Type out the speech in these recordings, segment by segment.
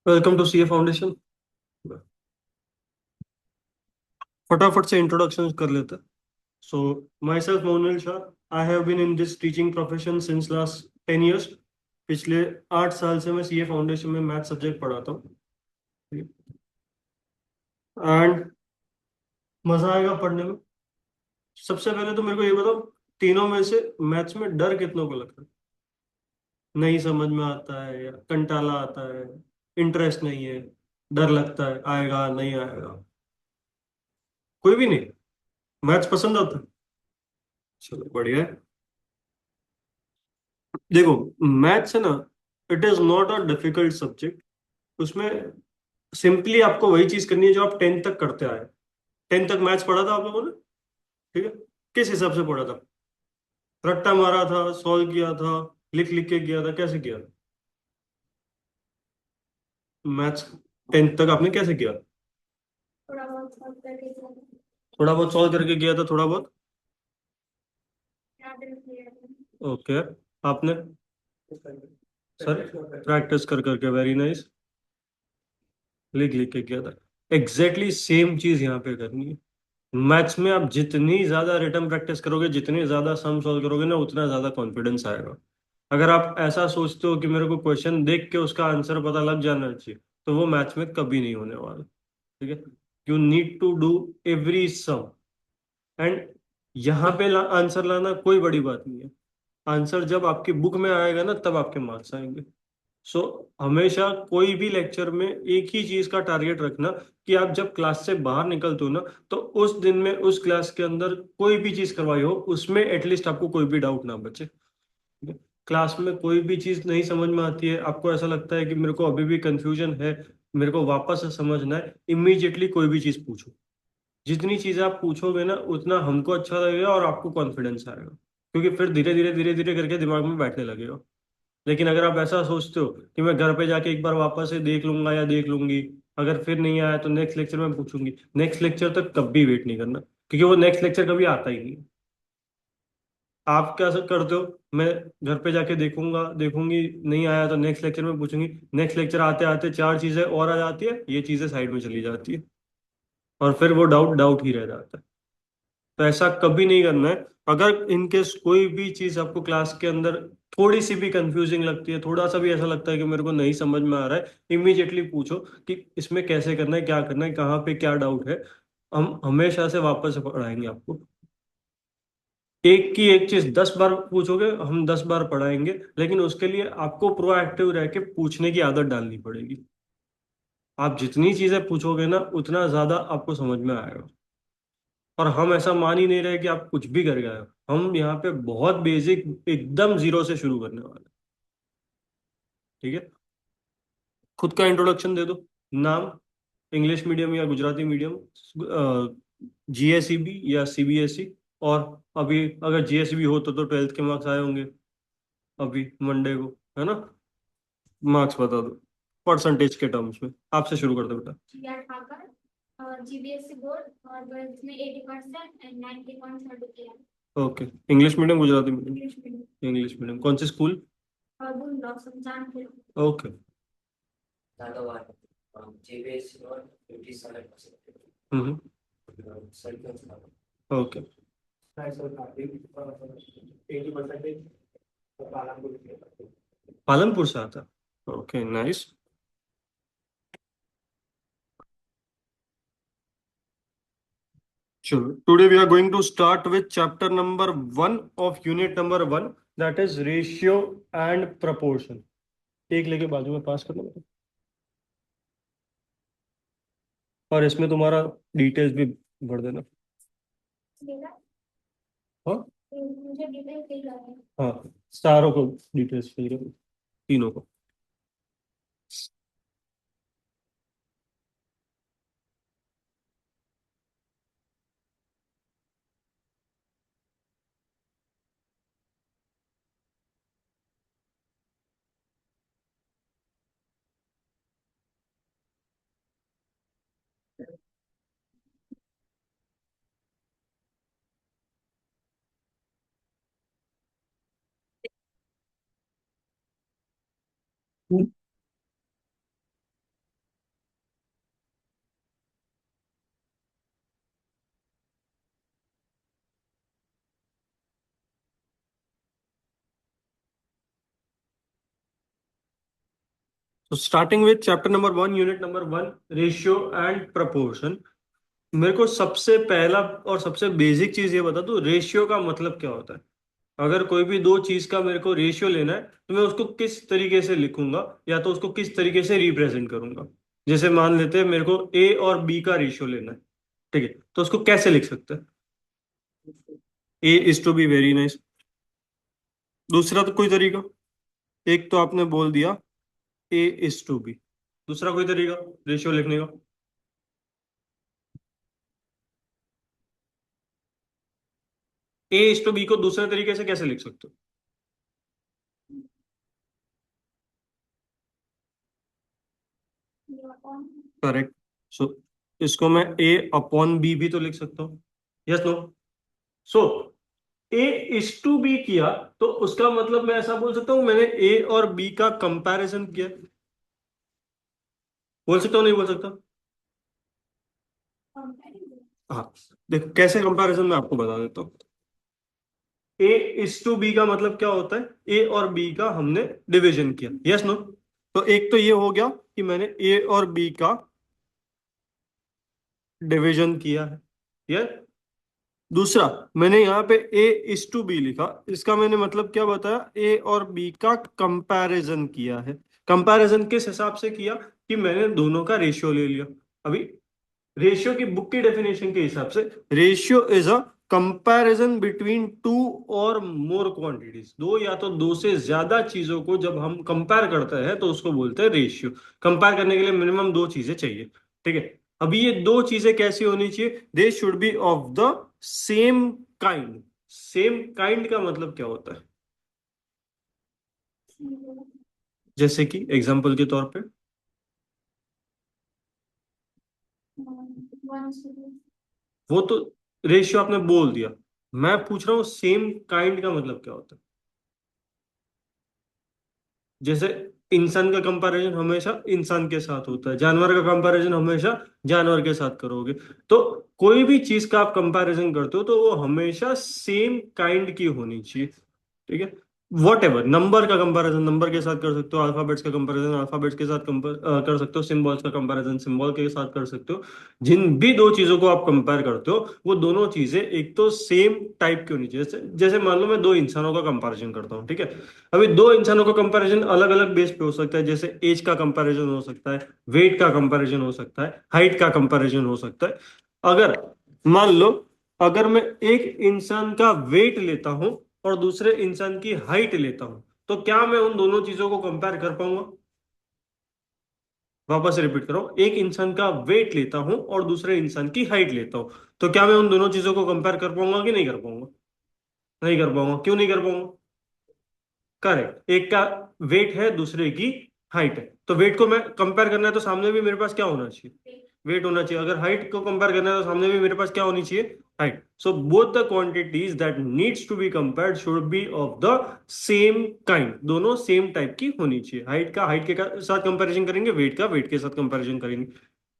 Welcome to CA foundation. फटाफट से introduction कर लेते हैं। So myself Monil Shah. I have been in this teaching profession since last 10 years। पिछले 8 साल से मैं सीए फाउंडेशन में मैथ सब्जेक्ट पढ़ाता हूँ। एंड मजा आएगा पढ़ने में। सबसे पहले तो मेरे को ये बताओ, तीनों में से मैथ्स में डर कितनों को लगता है? नहीं समझ में आता है या कंटाला आता है, इंटरेस्ट नहीं है, डर लगता है आएगा नहीं आएगा? कोई भी नहीं? मैथ्स पसंद आता है? चलो बढ़िया है। देखो, मैथ्स है ना, it is not a difficult subject. उसमें सिंपली आपको वही चीज करनी है जो आप 10th तक करते आए। 10th तक मैथ्स पढ़ा था आप लोगों ने? ठीक है। किस हिसाब से पढ़ा था? रट्टा मारा था, सॉल्व किया था, लिख लिख के किया था, कैसे किया? मैथ्स 10th तक आपने कैसे किया? थोड़ा बहुत सॉल्व करके किया था। थोड़ा बहुत सॉल्व करके किया था, थोड़ा बहुत। याद रख लिया था। ओके। आपने? सर, प्रैक्टिस कर करके, वेरी नाइस। लिख लिख के किया था। एग्जैक्टली सेम चीज यहाँ पे करनी है। मैथ्स में आप जितनी ज्यादा रिटन प्रैक्टिस करोगे, जितनी ज्यादा सम सॉल्व करोगे ना, उतना ज्यादा कॉन्फिडेंस आएगा। अगर आप ऐसा सोचते हो कि मेरे को क्वेश्चन देख के उसका आंसर पता लग जाना चाहिए, तो वो मैथ्स में कभी नहीं होने वाला। ठीक है। You need to do every sum. And यहाँ पे आंसर लाना कोई बड़ी बात नहीं है। आंसर जब आपकी बुक में आएगा ना, तब आपके मार्क्स आएंगे। सो हमेशा कोई भी लेक्चर में एक ही चीज का टारगेट रखना, कि आप जब क्लास से बाहर निकलते हो ना, तो उस दिन में उस क्लास के अंदर कोई भी चीज करवाई हो, उसमें एटलीस्ट आपको कोई भी डाउट ना बचे। क्लास में कोई भी चीज नहीं समझ में आती है, आपको ऐसा लगता है कि मेरे को अभी भी कंफ्यूजन है, मेरे को वापस से समझना है, इमीडिएटली कोई भी चीज पूछो। जितनी चीजें आप पूछोगे ना, उतना हमको अच्छा लगेगा और आपको कॉन्फिडेंस आएगा, क्योंकि फिर धीरे धीरे धीरे धीरे करके दिमाग में बैठने लगेगा। लेकिन अगर आप ऐसा सोचते हो कि मैं घर पे जाके एक बार वापस से देख लूंगा या देख लूंगी, अगर फिर नहीं आया तो नेक्स्ट लेक्चर में पूछूंगी, नेक्स्ट लेक्चर तक कभी वेट नहीं करना, क्योंकि वो नेक्स्ट लेक्चर कभी आता ही नहीं। आप क्या करते हो? मैं घर पे जाके देखूंगा देखूंगी, नहीं आया तो नेक्स्ट लेक्चर में पूछूंगी, नेक्स्ट लेक्चर आते आते चार चीजें और आ जाती है, ये चीजें साइड में चली जाती है, और फिर वो डाउट डाउट ही रह जाता है। तो ऐसा कभी नहीं करना है। अगर इनकेस कोई भी चीज आपको क्लास के अंदर थोड़ी सी भी कंफ्यूजिंग लगती है, थोड़ा सा भी ऐसा लगता है कि मेरे को नहीं समझ में आ रहा है, इमीडिएटली पूछो कि इसमें कैसे करना है, क्या करना है, कहाँ पे क्या डाउट है। हम हमेशा से वापस से पढ़ाएंगे आपको। एक की एक चीज 10 बार पूछोगे, हम 10 बार पढ़ाएंगे, लेकिन उसके लिए आपको प्रोएक्टिव रह के पूछने की आदत डालनी पड़ेगी। आप जितनी चीजें पूछोगे ना, उतना ज्यादा आपको समझ में आएगा। और हम ऐसा मान ही नहीं रहे कि आप कुछ भी कर गए हो। हम यहाँ पे बहुत बेसिक, एकदम जीरो से शुरू करने वाले हैं। ठीक है। खुद का इंट्रोडक्शन दे दो। नाम? इंग्लिश मीडियम या गुजराती मीडियम? जीएसईबी या सीबीएसई? और अभी अगर जीएसईबी हो तो 12th के मार्क्स आए होंगे अभी मंडे को, है ना? मार्क्स बता दो परसेंटेज के टर्म्स में। आपसे शुरू करते बेटा। किया ठाकर और जीबीएसई बोर्ड और 12th में 80% एंड 90.30 किया। Okay. English medium Gujarati medium? English medium. English medium. कौन सी स्कूल? और बुल ब्लॉसम जानते हो। Okay. Tadawar, GBS or 57%. Hmm. Circles now. Okay. 80% Palanpur के। पालनपुर से आता? Okay, nice. Sure. Today we are going to start with chapter number 1 of unit number 1, that is ratio and proportion. एक लेके बाजू में पास करना बेटा। और इसमें तुम्हारा डिटेल्स भी भर देना। मेरा हाँ। मुझे डिटेल चाहिए है। हाँ, सारों को डिटेल्स फिल करो, तीनों को। तो starting with chapter number 1, unit number 1, ratio and proportion. मेरे को सबसे पहला और सबसे बेसिक चीज ये बता दो, रेशियो का मतलब क्या होता है। अगर कोई भी दो चीज का मेरे को रेशियो लेना है तो मैं उसको किस तरीके से लिखूंगा या तो उसको किस तरीके से रिप्रेजेंट करूंगा। जैसे मान लेते हैं मेरे को ए और बी का रेशियो लेना है, ठीक है, तो उसको कैसे लिख सकते हैं। A is to B, very nice. दूसरा तो कोई तरीका, एक तो आपने बोल दिया ए इज टू बी, दूसरा कोई तरीका रेशियो लिखने का। ए इज टू बी को दूसरे तरीके से कैसे लिख सकते हो। करेक्ट। सो इसको मैं ए अपॉन बी भी तो लिख सकता हूँ, yes no. So A is to B किया तो उसका मतलब मैं ऐसा बोल सकता हूँ मैंने ए और बी का कंपैरिजन किया। बोल सकता हूँ नहीं बोल सकता। हाँ, देखो कैसे कंपैरिजन मैं आपको बता देता हूँ। ए इज टू बी का मतलब क्या होता है, ए और बी का हमने डिवीजन किया, यस नो। तो एक तो ये हो गया कि मैंने ए और बी का डिवीजन किया है, यस। दूसरा, मैंने यहाँ पे ए इज टू बी लिखा, इसका मैंने मतलब क्या बताया, ए और बी का कंपैरिजन किया है। कंपैरिजन किस हिसाब से किया कि मैंने दोनों का रेशियो ले लिया। अभी रेशियो की बुक की डेफिनेशन के हिसाब से ratio is a comparison between two और मोर क्वांटिटीज। दो या तो दो से ज्यादा चीजों को जब हम कंपेयर करते हैं तो उसको बोलते हैं रेशियो। कंपेयर करने के लिए मिनिमम दो चीजें चाहिए, ठीक है। अभी ये दो चीजें कैसी होनी चाहिए, they should be of the same kind. Same kind का मतलब क्या होता है, जैसे कि एग्जांपल के तौर पे, वो तो रेशियो आपने बोल दिया, मैं पूछ रहा हूँ सेम काइंड का मतलब क्या होता है। जैसे इंसान का कंपैरिजन हमेशा इंसान के साथ होता है, जानवर का कंपैरिजन हमेशा जानवर के साथ करोगे। तो कोई भी चीज का आप कंपैरिजन करते हो तो वो हमेशा सेम काइंड की होनी चाहिए, ठीक है। वॉट एवर, नंबर का कंपैरिजन नंबर के साथ कर सकते हो, अल्फाबेट्स का कंपैरिजन अल्फाबेट्स के साथ कर सकते हो, सिंबल्स का कंपैरिजन सिंबल के साथ कर सकते हो। जिन भी दो चीजों को आप कंपेयर करते हो वो दोनों चीजें एक तो सेम टाइप की होनी चाहिए। जैसे जैसे मान लो मैं दो इंसानों का कंपैरिजन करता हूँ, ठीक है। अभी दो इंसानों का कंपैरिजन अलग अलग बेस पे हो सकता है, जैसे एज का कंपैरिजन हो सकता है, वेट का कंपैरिजन हो सकता है, हाइट का कंपैरिजन हो सकता है। अगर मान लो, अगर मैं एक इंसान का वेट लेता हूं और दूसरे इंसान की हाइट लेता हूं तो क्या मैं उन दोनों चीजों को कंपेयर कर पाऊंगा। वापस से रिपीट कर रहा हूं, एक इंसान का वेट लेता हूं और दूसरे इंसान की हाइट लेता हूं तो क्या मैं उन दोनों चीजों को कंपेयर कर पाऊंगा कि नहीं कर पाऊंगा। नहीं कर पाऊंगा, क्यों नहीं कर पाऊंगा। करेक्ट, एक का वेट है दूसरे की हाइट है, तो वेट को मैं कंपेयर करना है तो सामने भी मेरे पास क्या होना चाहिए, वेट होना चाहिए। अगर हाइट को कंपेयर करना है तो सामने भी मेरे पास क्या होनी चाहिए, height. So both the quantities that needs to be compared should be of the same kind, दोनों सेम टाइप की होनी चाहिए। हाइट का हाइट के साथ कंपैरिजन करेंगे, वेट का वेट के साथ कंपैरिजन करेंगे।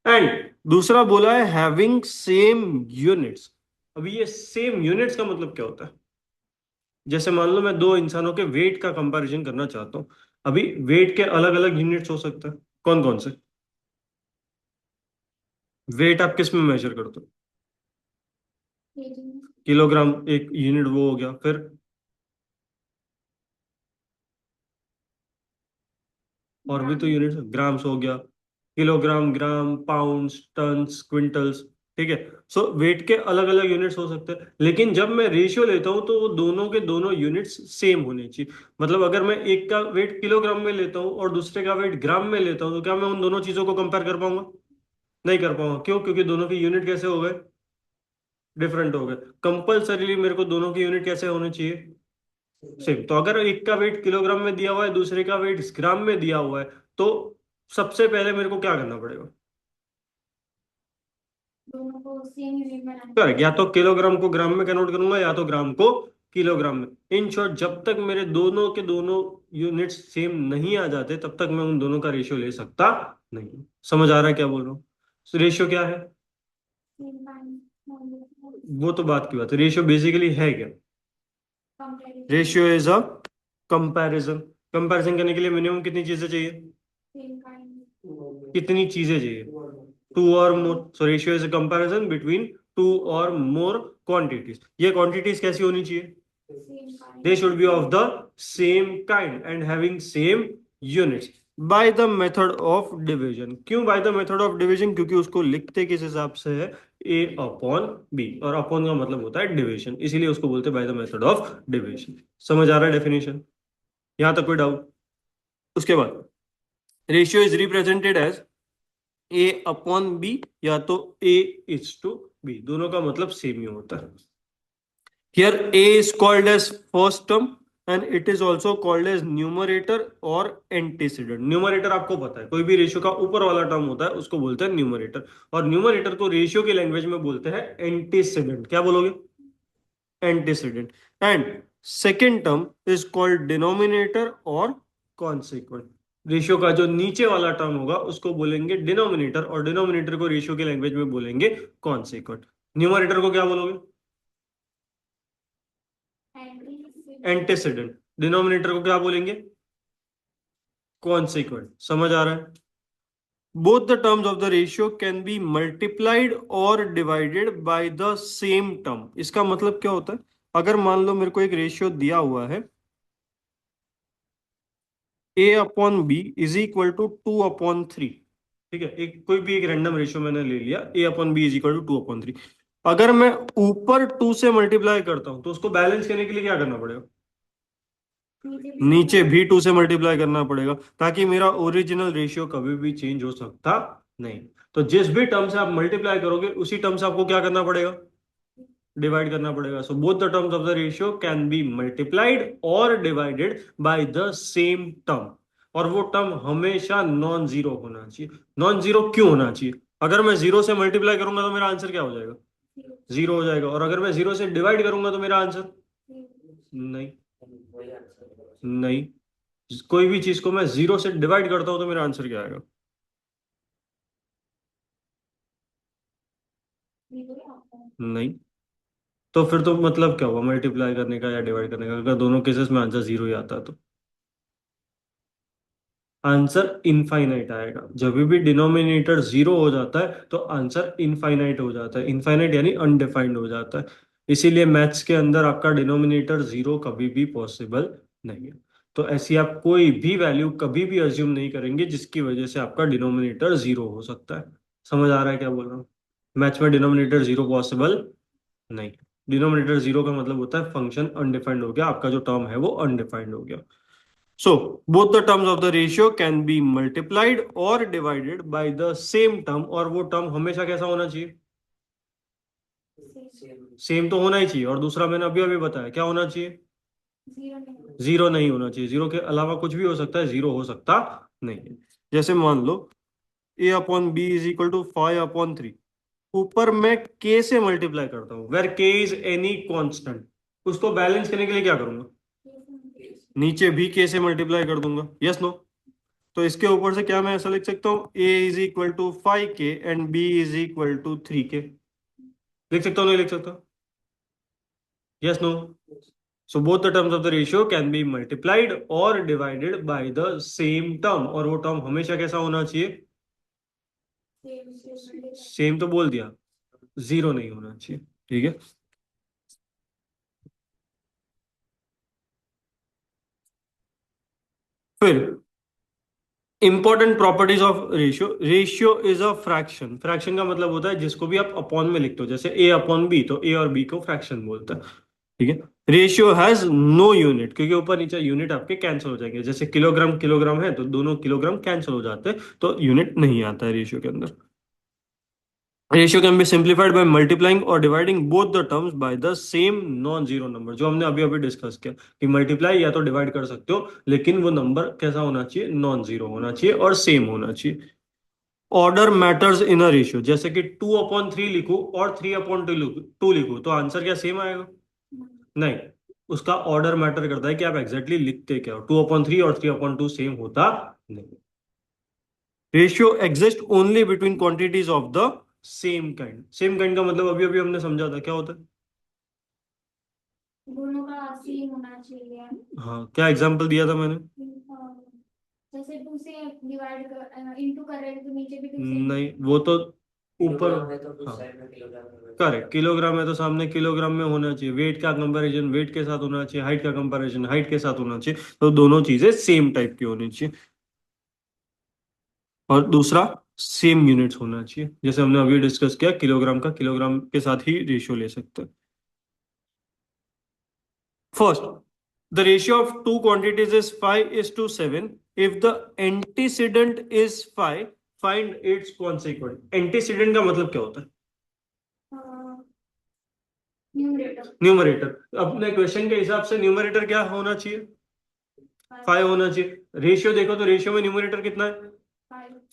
एंड दूसरा बोला है हैविंग सेम यूनिट्स। अभी ये सेम यूनिट्स का मतलब क्या होता है, जैसे मान लो मैं दो इंसानों के वेट का कंपैरिजन करना चाहता हूँ। अभी वेट के अलग अलग यूनिट्स हो सकते हैं, कौन कौन से। वेट आप किस में मेजर करते हो, किलोग्राम एक यूनिट वो हो गया, फिर और भी तो यूनिट्स, ग्राम्स हो गया, किलोग्राम, ग्राम, पाउंड्स, टन्स, क्विंटल्स, ठीक है। सो वेट के अलग अलग यूनिट्स हो सकते हैं, लेकिन जब मैं रेशियो लेता हूं तो वो दोनों के दोनों यूनिट्स सेम होने चाहिए। मतलब अगर मैं एक का वेट किलोग्राम में लेता हूँ और दूसरे का वेट ग्राम में लेता हूँ तो क्या मैं उन दोनों चीजों को कंपेयर कर पाऊंगा, नहीं कर पाऊंगा। क्यों, क्योंकि दोनों की यूनिट कैसे हो गए, डिफरेंट हो गए। कंपल्सरीली मेरे को दोनों की यूनिट कैसे होनी चाहिए, सेम। तो अगर एक का वेट किलोग्राम में दिया हुआ है दूसरे का वेट ग्राम में दिया हुआ है तो सबसे पहले मेरे को क्या करना पड़ेगा, दोनों को सेम यूनिट बनाना करेक्ट, या है। तो किलोग्राम को ग्राम में कन्वर्ट करूंगा या तो ग्राम को किलोग्राम में। इन शॉर्ट, जब तक मेरे दोनों के दोनों यूनिट्स सेम नहीं आ जाते तब तक मैं उन दोनों का रेशियो ले सकता नहीं। समझ आ रहा है क्या बोल रहा हूँ। रेशियो क्या है, सेम काइंड वो तो बात की बात है, रेशियो बेसिकली है क्या। Comparison. Ratio is a comparison. Comparison करने के लिए मिनिमम कितनी चीजें चाहिए, सेम काइंड। कितनी चीजें चाहिए? टू और more. So ratio is a comparison between two और मोर क्वांटिटीज। ये क्वांटिटीज कैसी होनी चाहिए? Same kind. They should be of the same kind and having same units by the method of division. क्यों by the method of division? क्योंकि उसको लिखते किस हिसाब से है? A upon B, और अपॉन का मतलब होता है डिविजन, इसीलिए उसको बोलते हैं by the method of division. समझ आ रहा है डेफिनेशन? यहां तक कोई डाउट? उसके बाद ratio is represented as A upon B, या तो A इज टू B, दोनों का मतलब सेम ही होता है. Here A is called as first term and it is also called as numerator or antecedent. Numerator आपको पता है, कोई भी रेशियो का ऊपर वाला टर्म होता है उसको बोलते हैं न्यूमरेटर, और न्यूमरेटर को रेशियो की लैंग्वेज में बोलते हैं एंटीसीडेंट. क्या बोलोगे? Antecedent. And second term is called denominator और कॉन्सिक्वेंट. रेशियो का जो नीचे वाला टर्म होगा उसको बोलेंगे डिनोमिनेटर, और डिनोमिनेटर को रेशियो की लैंग्वेज में बोलेंगे कॉन्सिक्वेंट. न्यूमरेटर को क्या बोलोगे? एंटीसीडेंट. डिनोमिनेटर को क्या बोलेंगे? कॉन्सिक्वेंट. समझ आ रहा है? Both the terms of the ratio can be multiplied और divided by the same term. इसका मतलब क्या होता है? अगर मान लो मेरे को एक रेशियो दिया हुआ है a upon B is equal to 2/3. ठीक है, एक कोई भी एक रैंडम रेशियो मैंने ले लिया, a upon B is equal to 2/3. अगर मैं ऊपर 2 से मल्टीप्लाई करता हूं तो उसको बैलेंस करने के लिए क्या करना पड़ेगा? नीचे भी 2 से मल्टीप्लाई करना पड़ेगा, ताकि मेरा ओरिजिनल रेशियो कभी भी चेंज हो सकता नहीं. तो जिस भी टर्म से आप मल्टीप्लाई करोगे उसी टर्म से आपको क्या करना पड़ेगा? डिवाइड करना पड़ेगा. So both the terms of the ratio can be multiplied और divided by the same term, और वो टर्म हमेशा नॉन जीरो होना चाहिए. नॉन जीरो क्यों होना चाहिए? अगर मैं जीरो से मल्टीप्लाई करूंगा तो मेरा आंसर क्या हो जाएगा? जीरो हो जाएगा. और अगर मैं जीरो से डिवाइड करूंगा तो मेरा आंसर नहीं. वही आंसर होगा. नहीं, कोई भी चीज को मैं जीरो से डिवाइड करता हूं तो मेरा आंसर क्या आएगा? नहीं. तो फिर तो मतलब क्या हुआ मल्टीप्लाई करने का या डिवाइड करने का? अगर दोनों केसेस में आंसर जीरो ही आता है तो आंसर इनफाइनाइट आएगा. जब भी डिनोमिनेटर जीरो हो जाता है तो आंसर इनफाइनाइट हो जाता है. इनफाइनाइट यानी अनडिफाइंड हो जाता है. इसीलिए मैथ्स के अंदर आपका डिनोमिनेटर जीरो कभी भी पॉसिबल नहीं है. तो ऐसी आप कोई भी वैल्यू कभी भी अज्यूम नहीं करेंगे जिसकी वजह से आपका डिनोमिनेटर जीरो हो सकता है. समझ आ रहा है क्या बोल रहा हूँ? मैथ्स में डिनोमिनेटर जीरो पॉसिबल नहीं. डिनोमिनेटर जीरो का मतलब होता है फंक्शन अनडिफाइंड हो गया, आपका जो टर्म है वो अनडिफाइंड हो गया. So, both the terms of the ratio can be multiplied or divided by the same term, और वो टर्म हमेशा कैसा होना चाहिए? सेम. सेम तो होना ही चाहिए. और दूसरा मैंने अभी अभी बताया क्या होना चाहिए? जीरो नहीं होना चाहिए. जीरो के अलावा कुछ भी हो सकता है, जीरो हो सकता नहीं है. जैसे मान लो a upon B is equal to 5/3. ऊपर मैं k से मल्टीप्लाई करता हूं, where k is any constant. उसको बैलेंस करने के लिए क्या करूंगा? नीचे भी k से मल्टीप्लाई कर दूंगा. Yes no? तो इसके ऊपर से क्या मैं ऐसा लिख सकता हूँ? a is equal to 5k and b is equal to 3k. लिख सकता हूँ नहीं लिख सकता? Yes no? So both the terms of the ratio can be multiplied और divided by the same term, और वो टर्म हमेशा कैसा होना चाहिए? सेम तो बोल दिया, जीरो नहीं होना चाहिए. ठीक है. फिर important properties of ratio. Ratio is a fraction. Fraction का मतलब होता है जिसको भी आप अपॉन में लिखते हो, जैसे a अपॉन बी, तो a और b को फ्रैक्शन बोलता है. ठीक है. रेशियो हैज नो यूनिट, क्योंकि ऊपर नीचे यूनिट आपके कैंसिल हो जाएंगे. जैसे किलोग्राम किलोग्राम है तो दोनों किलोग्राम कैंसिल हो जाते हैं, तो यूनिट नहीं आता है रेशियो के अंदर. Ratio can be simplified by multiplying और dividing both the terms by the same non zero number, जो हमने अभी अभी डिस्कस किया कि मल्टीप्लाई या तो डिवाइड कर सकते हो, लेकिन वो नंबर कैसा होना चाहिए? नॉन जीरो होना चाहिए और सेम होना चाहिए. Order matters in a ratio. जैसे कि 2/3 लिखूं और 3/2 लिखूं तो आंसर क्या सेम आएगा? नहीं. उसका ऑर्डर मैटर करता है कि आप एग्जैक्टली लिखते क्या हो. 2/3 और 3/2 सेम होता नहीं. Ratio exist only between quantities of the same kind. Same kind का मतलब अभी अभी हमने समझा था क्या होता है. दोनों का सेम होना चाहिए. हाँ, क्या एग्जांपल दिया था मैंने? जैसे 2 से डिवाइड कर इंटू कर रहे हैं तो नीचे भी 2 से नहीं, वो तो ऊपर, किलोग्राम है तो हाँ साइड में किलोग्राम में करेक्ट, किलोग्राम है तो सामने किलोग्राम में होना चाहिए, वेट का कंपैरिजन वेट के साथ होना चाहिए, हाइट का कंपैरिजन हाइट के साथ होना चाहिए, तो दोनों चीजें सेम टाइप की होनी चाहिए। और दूसरा सेम यूनिट्स होना चाहिए, जैसे हमने अभी डिस्कस किया, किलोग्राम का किलोग्राम के साथ ही रेशियो ले सकते हैं। First, the ratio of two quantities is 5:7। If the antecedent is 5, find its consequent. Antecedent का मतलब क्या होता है? Numerator numerator. अपने क्वेश्चन के हिसाब से न्यूमरेटर क्या होना चाहिए? 5 होना चाहिए। रेशियो देखो तो रेशियो में न्यूमरेटर कितना है?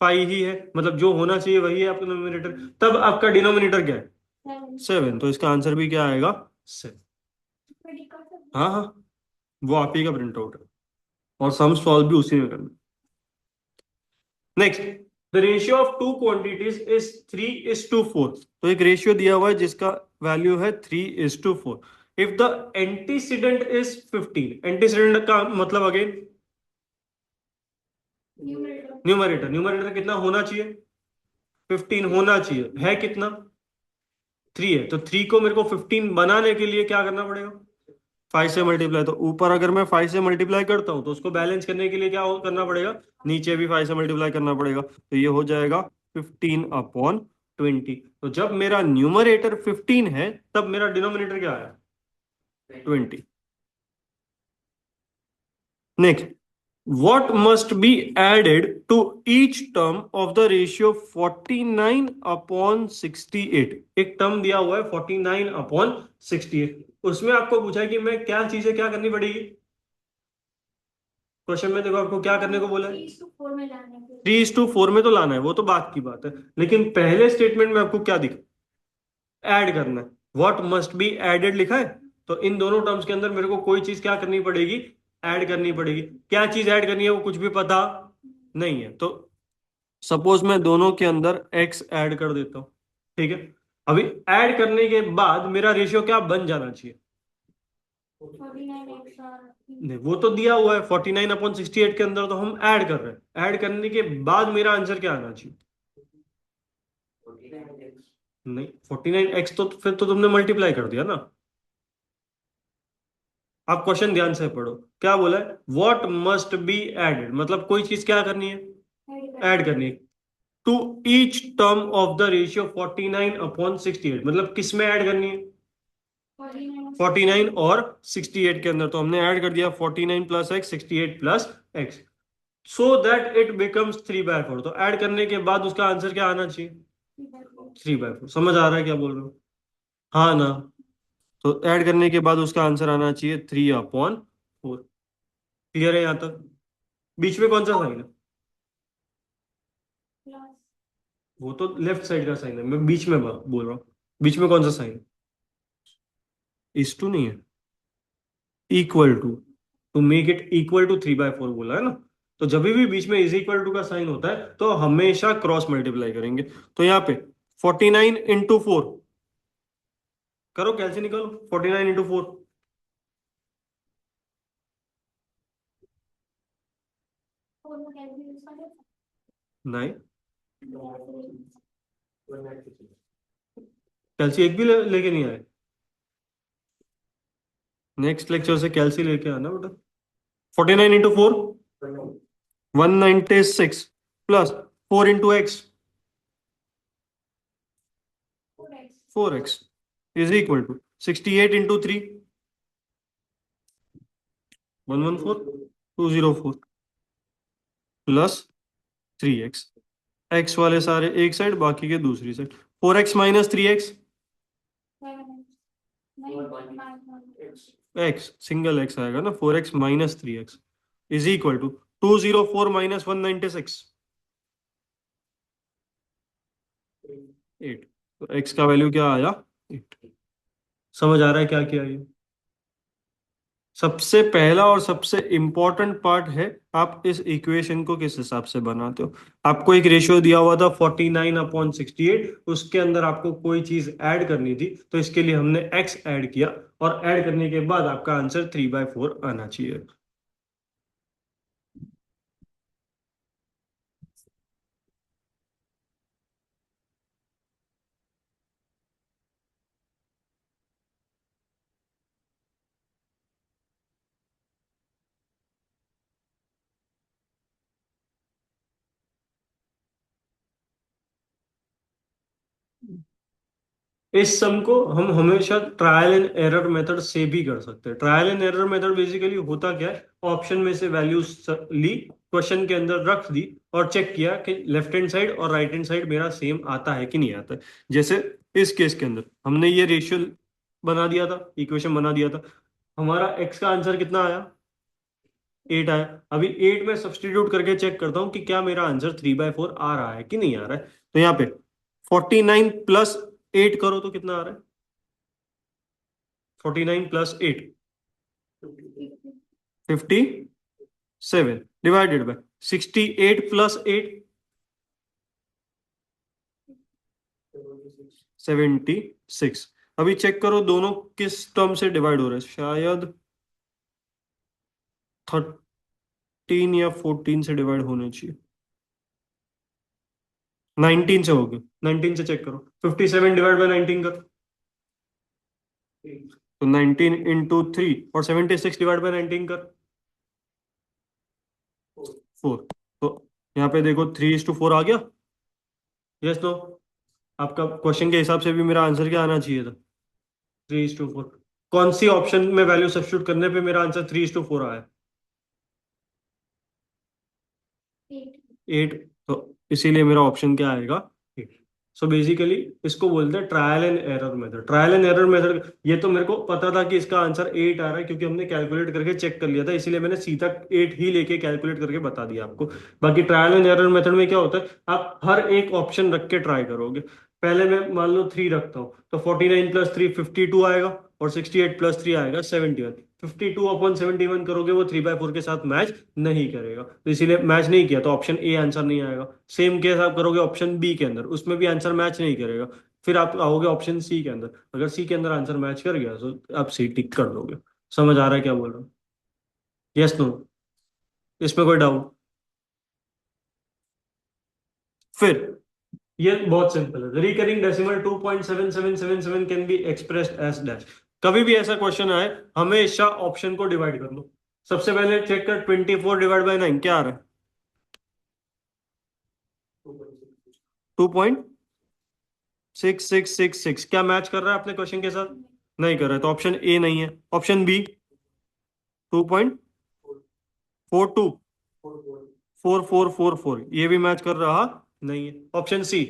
5 ही है, मतलब जो होना चाहिए वही है आपका न्यूमरेटर। तब आपका डिनोमिनेटर क्या है? 7, तो इसका आंसर भी क्या आएगा? 7। हाँ हाँ, वो आप ही का प्रिंट आउट है, और सम सॉल्व भी उसी में करना। Next, the ratio of two quantities is 3:4। तो एक रेशियो दिया हुआ है जिसका वैल्यू है 3:4। If the antecedent is 15, antecedent का मतलब अगेन न्यूमरेटर। न्यूमरेटर कितना होना चाहिए? 15 होना चाहिए, है कितना? 3 है, तो 3 को मेरे को 15 बनाने के लिए क्या करना पड़ेगा? 5 से मल्टीप्लाई। तो ऊपर अगर मैं 5 से मल्टीप्लाई करता हूं तो उसको बैलेंस करने के लिए क्या करना पड़ेगा? नीचे भी 5 से मल्टीप्लाई करना पड़ेगा, तो ये हो जाएगा 15/20। तो जब मेरा न्यूमरेटर 15 है तब मेरा डिनोमिनेटर क्या है? 20। Next, what must be added to each term of the ratio 49/68? एक टर्म दिया हुआ है 49/68, उसमें आपको पूछा है कि मैं क्या चीजें क्या करनी पड़ेगी। क्वेश्चन में देखो आपको क्या करने को बोला है? 3:4 में तो लाना है, वो तो बात की बात है, लेकिन पहले स्टेटमेंट में आपको क्या दिखा? ऐड करना है। व्हाट मस्ट बी एडेड लिखा है, तो इन दोनों टर्म्स के अंदर मेरे को कोई चीज क्या करनी पड़ेगी? ऐड करनी पड़ेगी। क्या चीज ऐड करनी है वो कुछ भी पता नहीं है, तो सपोज मैं दोनों के अंदर x ऐड कर देता हूं, ठीक है। अभी ऐड करने के बाद मेरा रेशियो क्या बन जाना चाहिए? नहीं, वो तो दिया हुआ है 49/68 के अंदर, तो हम ऐड कर रहे हैं। ऐड करने के बाद मेरा आंसर क्या आना चाहिए? 49x। नहीं, 49x तो फिर तो तुमने मल्टीप्लाई कर दिया ना। आप क्वेश्चन ध्यान से पढ़ो, क्या बोला है? व्हाट मस्ट बी एडेड, मतलब कोई चीज क्या करनी है? ऐड करनी है to each term of the ratio 49/68, मतलब किस में ऐड करनी है? 49 और 68 के अंदर, तो हमने ऐड कर दिया 49 plus x, 68 plus x, so that it becomes 3/4। तो ऐड करने के बाद उसका आंसर क्या आना चाहिए? 3/4। समझ आ रहा है क्या बोल रहे हो? हाँ ना, तो ऐड करने के बाद उसका आंसर आना चाहिए 3/4। क्लियर है यहां तक? बीच में कौन सा साइन है? वो तो लेफ्ट साइड का साइन है, मैं बीच में बोल रहा हूँ। बीच में कौन सा साइन? इस टू नहीं है, equal to make it equal to 3/4 बोला है ना। तो जब भी बीच में इज इक्वल टू का साइन होता है तो हमेशा क्रॉस मल्टीप्लाई करेंगे। तो यहाँ पे 49/4 करो, कैसे निकालो 49/4? नहीं, कैलसी एक भी लेके नहीं आए। नेक्स्ट लेक्चर से कैलसी लेके आना बेटा। 49/4 196 plus 4 x 4x is equal to 68/3 114 204 plus 3x। x वाले सारे एक साइड, बाकी के दूसरी side. 4x minus 3x, x single x आएगा ना, 4x minus 3x is equal to 204 minus 196 8। तो x का वैल्यू क्या आया? 8। समझ आ रहा है क्या किया ये? सबसे पहला और सबसे इंपॉर्टेंट पार्ट है, आप इस इक्वेशन को किस हिसाब से बनाते हो। आपको एक रेशियो दिया हुआ था 49/68, उसके अंदर आपको कोई चीज ऐड करनी थी, तो इसके लिए हमने x ऐड किया, और ऐड करने के बाद आपका आंसर 3/4 आना चाहिए। इस सम को हम हमेशा ट्रायल एंड एरर मेथड से भी कर सकते हैं। Trial and error method basically होता क्या है, ऑप्शन में से वैल्यूज ली, क्वेश्चन के अंदर रख दी और चेक किया कि लेफ्ट हैंड साइड और राइट हैंड साइड मेरा सेम आता है कि नहीं आता है। जैसे इस केस के अंदर हमने ये रेशियो बना दिया था, इक्वेशन बना दिया था, हमारा एक्स का आंसर कितना आया, 8 आया। अभी 8 में सब्सटीट्यूट करके चेक करता हूँ कि क्या मेरा आंसर 3/4 आ रहा है कि नहीं आ रहा है। तो यहाँ पे 49 + 8 करो तो कितना आ रहा है, 49 + 8 57 डिवाइडेड बाय 68 + 8 76। अभी चेक करो दोनों किस टर्म से डिवाइड हो रहे हैं, शायद 13 या 14 से डिवाइड होने चाहिए, 19 से हो गए, 19 से चेक करो, 57 डिवाइड बाय 19 कर, तो 19 × 3 और 76 डिवाइड बाय 19 कर 4। तो यहाँ पे देखो 3:4 आ गया, यस नो। आपका क्वेश्चन के हिसाब से भी मेरा आंसर क्या आना चाहिए था, 3:4। कौन सी ऑप्शन में वैल्यू सब्स्टिट्यूट करने पे मेरा आंसर 3:4 आया, 8। 8। तो इसीलिए मेरा ऑप्शन क्या आएगा, 8। सो बेसिकली इसको बोलते हैं trial and error method. Trial and error method, ये तो मेरे को पता था कि इसका आंसर 8 आ रहा है क्योंकि हमने कैलकुलेट करके चेक कर लिया था, इसीलिए मैंने सीधा 8 ही लेके कैलकुलेट करके बता दिया आपको। बाकी ट्रायल एंड एरर मेथड में क्या होता है, आप हर एक ऑप्शन रख के ट्राई करोगे। पहले मैं मान लो 3 रखता हूँ तो 49 + 3 52 आएगा, और 68 + 3 आएगा 71। 52/71 करोगे वो 3/4 के साथ मैच नहीं करेगा, तो इसीलिए मैच नहीं किया तो ऑप्शन ए आंसर नहीं आएगा। सेम केस आप करोगे ऑप्शन बी के अंदर, उसमें भी आंसर मैच नहीं करेगा। फिर आप आओगे ऑप्शन सी के अंदर, अगर सी के अंदर आंसर मैच कर गया तो आप सी टिक कर दोगे। समझ आ रहा है क्या बोल रहा हूँ, यस नो, इसमें कोई डाउट। फिर ये बहुत सिंपल है, recurring decimal 2.7777 can be expressed as dash. कभी भी ऐसा क्वेश्चन आए हमेशा ऑप्शन को डिवाइड कर लो। सबसे पहले चेक कर, 24/9 क्या आ रहा है, 2.6666। क्या मैच कर रहा है अपने क्वेश्चन के साथ, नहीं कर रहा है, तो ऑप्शन ए नहीं है। ऑप्शन बी 2.42 4444, ये भी मैच कर रहा नहीं है। Option C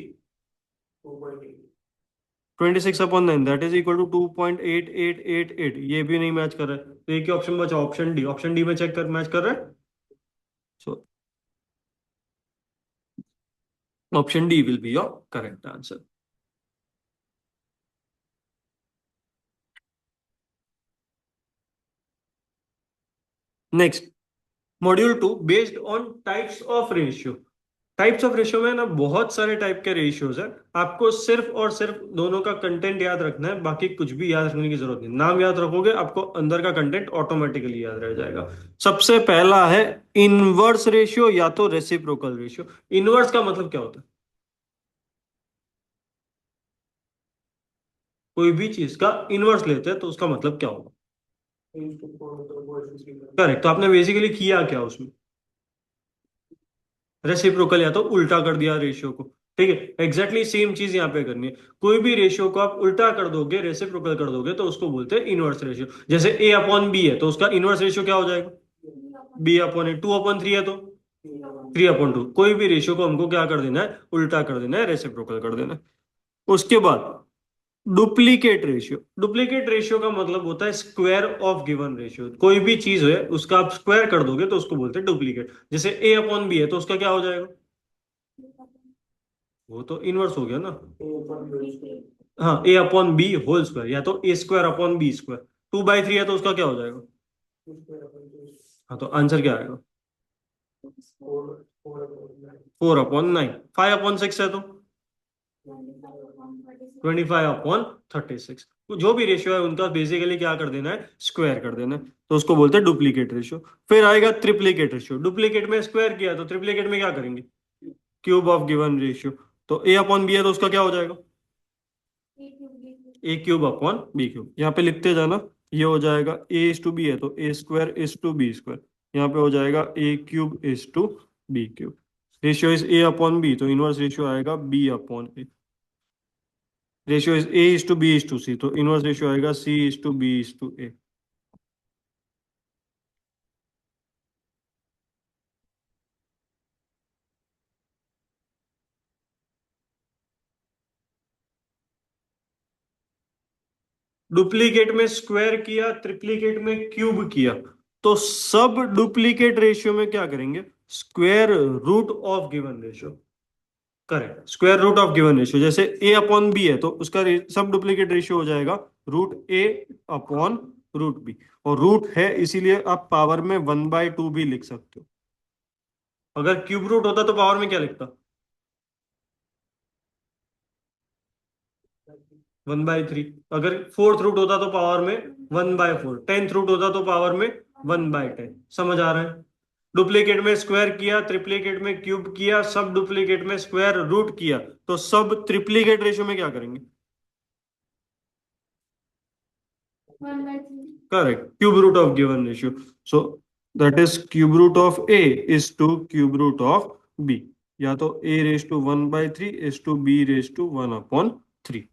26/9 that is equal to 2.8888, ये भी नहीं मैच कर रहा है, तो एक ही ऑप्शन बचा, ऑप्शन डी। ऑप्शन डी में चेक कर, मैच कर रहा है, so option D will be your correct answer. Next, module 2 based on types of ratio. Types of ratio में ना बहुत सारे टाइप के रेशियोज हैं, आपको सिर्फ और सिर्फ दोनों का कंटेंट याद रखना है, बाकी कुछ भी याद रखने की जरूरत नहीं। नाम याद रखोगे आपको अंदर का कंटेंट ऑटोमेटिकली याद रह जाएगा। सबसे पहला है इनवर्स रेशियो या तो रेसिप्रोकल रेशियो। इनवर्स का मतलब क्या होता है, कोई भी चीज का इनवर्स लेते हैं तो उसका मतलब क्या होगा, करेक्ट। तो आपने बेसिकली किया क्या उसमें, रेसिप्रोकल या तो उल्टा कर दिया रेशियो को। ठीक है, एग्जैक्टली सेम चीज यहाँ पे करनी है। कोई भी रेशियो को आप उल्टा कर दोगे, रेसिप्रोकल कर दोगे, तो उसको बोलते हैं इनवर्स रेशियो। जैसे A/B है तो उसका इनवर्स रेशियो क्या हो जाएगा, B/A। 2/3 है तो 3/2। कोई भी रेशियो को हमको क्या कर देना है, उल्टा कर देना है, रेसिप्रोकल कर देना है। उसके बाद डुप्लीकेट रेशियो। डुप्लीकेट रेशियो का मतलब होता है स्क्वायर ऑफ गिवन रेशियो। कोई भी चीज है उसका आप स्क्वायर कर दोगे तो उसको बोलते हैं डुप्लीकेट। जैसे A/B है तो उसका क्या हो जाएगा, वो तो इनवर्स हो गया ना। हाँ, A/B होल स्क्वायर या तो A²/B²। 2/3 है तो उसका क्या हो जाएगा, हाँ तो आंसर क्या आएगा, 4/9। 5/6 है तो 25/36। जो भी रेशियो है उनका बेसिकली क्या कर देना है, स्क्वायर कर देना है, तो उसको बोलते हैं डुप्लीकेट रेशियो। फिर आएगा ट्रिप्लीकेट रेशियो। डुप्लीकेट में स्क्वायर किया तो ट्रिप्लीकेट में क्या करेंगे, क्यूब ऑफ गिवन रेशियो। तो A/B है तो उसका क्या हो जाएगा, A³/B³। यहाँ पे लिखते जाना, ये हो जाएगा A/B है तो A²/B²। यहाँ पे हो जाएगा A³/B³। रेशियो इज A/B तो इनवर्स रेशियो आएगा B/A। Ratio is A is to B is to C, तो इनवर्स रेशियो आएगा C is to B is to A. Duplicate में स्क्वायर किया, ट्रिप्लीकेट में क्यूब किया, तो सब डुप्लीकेट रेशियो में क्या करेंगे, square root of given ratio. Correct, square root of given ratio, जैसे ए अपॉन बी है तो उसका सब डुप्लीकेट रेशियो हो जाएगा रूट ए अपॉन रूट बी, और रूट है इसीलिए आप पावर में 1/2 भी लिख सकते हो। अगर क्यूब रूट होता तो पावर में क्या लिखता, 1/3। अगर फोर्थ रूट होता तो पावर में 1/4, 10th रूट होता तो पावर में 1/10। समझ आ रहा है? डुप्लीकेट में स्क्वायर किया, ट्रिप्लीकेट में क्यूब किया, सब डुप्लीकेट में स्क्वायर रूट किया, तो सब ट्रिप्लीकेट रेशियो में क्या करेंगे, 1/3। Correct, cube root of given ratio. So that is cube root of A is to cube root of b, या तो a raise to 1/3 is to b raise to 1/3।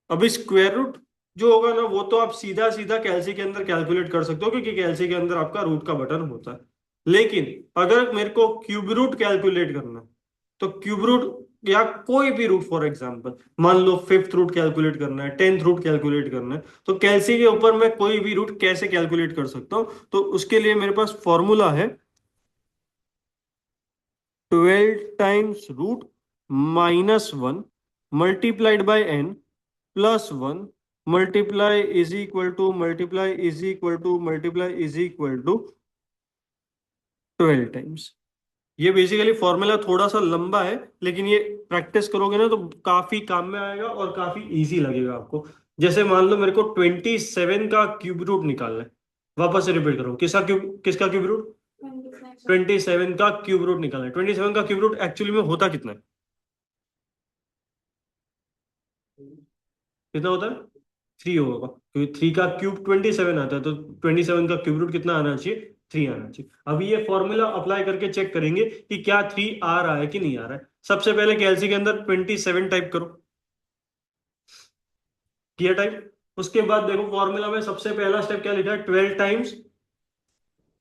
अभी square root जो होगा ना, वो तो आप सीधा सीधा कैलसी के अंदर कैलकुलेट कर सकते हो, क्योंकि कैलसी के अंदर आपका रूट का बटन होता है। लेकिन अगर मेरे को क्यूब रूट कैलकुलेट करना है, तो क्यूब रूट या कोई भी रूट, फॉर एग्जांपल मान लो फिफ्थ रूट कैलकुलेट करना है, 10th रूट कैलकुलेट करना है, तो कैलसी के ऊपर मैं कोई भी रूट कैसे कैलकुलेट कर सकता हूं, तो उसके लिए मेरे पास फॉर्मूला है 12 times root -1 multiplied by n +1 multiply is equal to multiply is equal to multiply is equal to 12 times. ये बेसिकली फॉर्मूला थोड़ा सा लंबा है, लेकिन ये प्रैक्टिस करोगे ना तो काफी काम में आएगा और काफी इजी लगेगा आपको। जैसे मान लो मेरे को 27 का क्यूब रूट निकालना है, वापस से रिपीट करो, किसका क्यूब रूट, 27 का क्यूब रूट निकालना है। 27 का क्यूब रूट एक्चुअली में होता कितना है, कितना होता है, 3 होगा, क्योंकि 3 का क्यूब 27 आता है, तो 27 का क्यूब रूट कितना आना चाहिए, 3 आना चाहिए। अभी ये फॉर्मूला अप्लाई करके चेक करेंगे कि क्या 3 आ रहा है कि नहीं आ रहा है। सबसे पहले कैलसी के अंदर 27 टाइप करो, किया टाइप। उसके बाद देखो फॉर्मूला में सबसे पहला स्टेप क्या लिखा है, 12 टाइम्स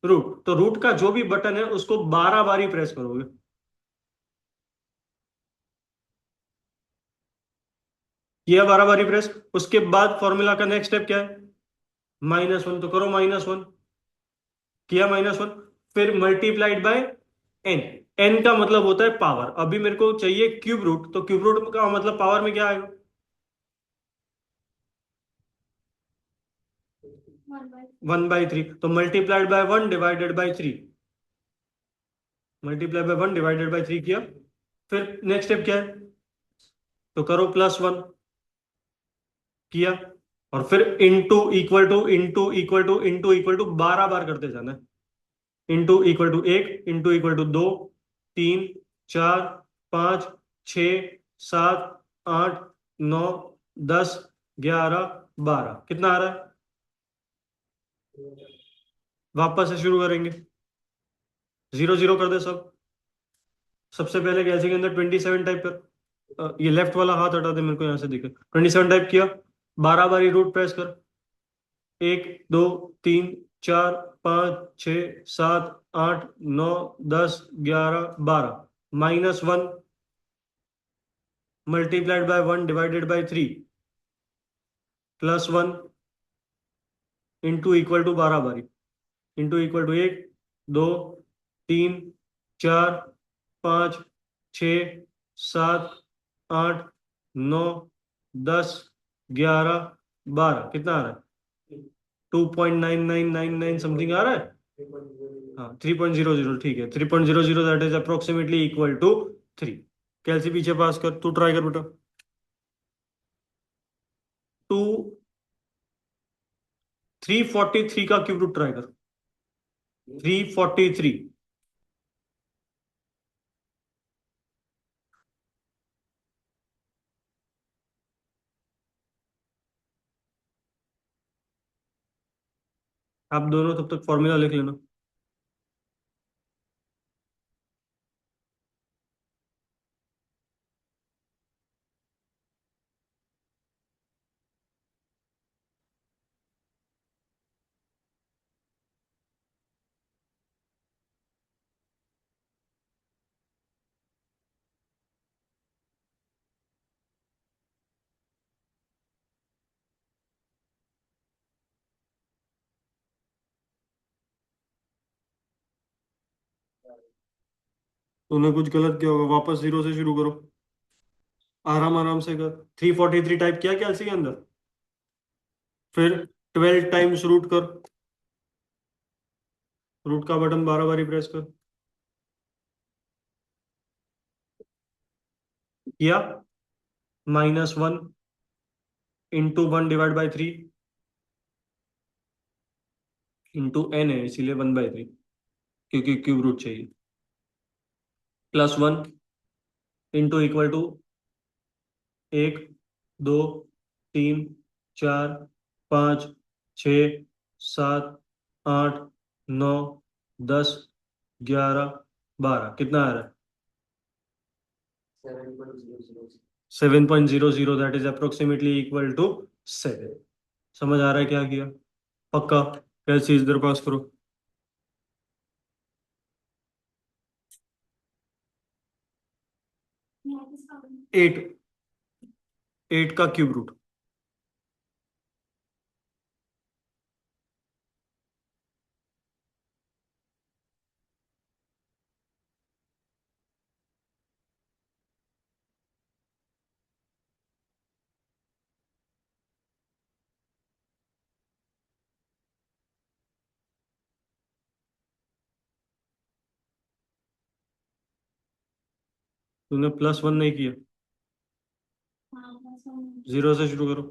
रूट, तो रूट का जो भी बटन है उसको 12 बारी प्रेस करोगे। किया 12 बारी प्रेस। उसके बाद फॉर्मूला का नेक्स्ट स्टेप क्या है, -1, तो करो -1, किया -1, फिर मल्टीप्लाइड बाय एन। एन का मतलब होता है पावर, अभी मेरे को चाहिए क्यूब रूट, तो क्यूब रूट का मतलब पावर में क्या आएगा, 1/3, तो multiplied by 1 divided by 3, multiply by 1 divided by 3 किया। फिर नेक्स्ट स्टेप क्या है, तो करो +1, किया, और फिर into equal to into equal to into equal to 12 बार करते जाना है। Into equal to 1, into equal to 2, 3, 4, 5, 6, 7, 8, 9, 10, 11, 12, कितना आ रहा है, वापस से शुरू करेंगे, 0 0 कर दे सब। सबसे पहले कैलसी के अंदर 27 टाइप कर, ये लेफ्ट वाला हाथ हटा दे, मेरे को यहां से दिखे, 27 टाइप किया, 12 बारी रूट प्रेस कर, 1 2 3 4 5 6 7 8 9 10 11 12, -1 multiplied by 1 divided by 3, +1 into equal to 12 बारी, इंटू इक्वल टू 1 2 3 4 5 6 7 8 9 10 11 12, कितना आ रहा है, 2.9999 समथिंग आ रहा है। हाँ 3.00, ठीक है, 3.00, that is approximately equal to 3। कैलसी पीछे पास कर, तू ट्राई कर बेटा, 2 343 का क्यूब रूट ट्राई कर, 343। आप दोनों तब तक फॉर्मूला लिख लेना। तूने कुछ गलत किया होगा, वापस जीरो से शुरू करो, आराम आराम से कर। 343 टाइप किया कैलसी के अंदर, फिर 12 टाइम्स रूट कर, रूट का बटन 12 बारी प्रेस कर। किया? -1 इंटू 1/3 इंटू n है, इसीलिए 1/3, क्योंकि क्यूब रूट चाहिए। +1 इंटू इक्वल टू 1, 2, 3, 4, 5, 6, 7, 8, 9, 10, 11, 12, कितना आ रहा है? 7.00। 7.00, that is approximately equal to 7। समझ आ रहा है क्या किया? पक्का? कैसी इधर पास करो। Yeah. 8, 8 का क्यूब रूट। तूने +1 नहीं किया, जीरो से शुरू करो।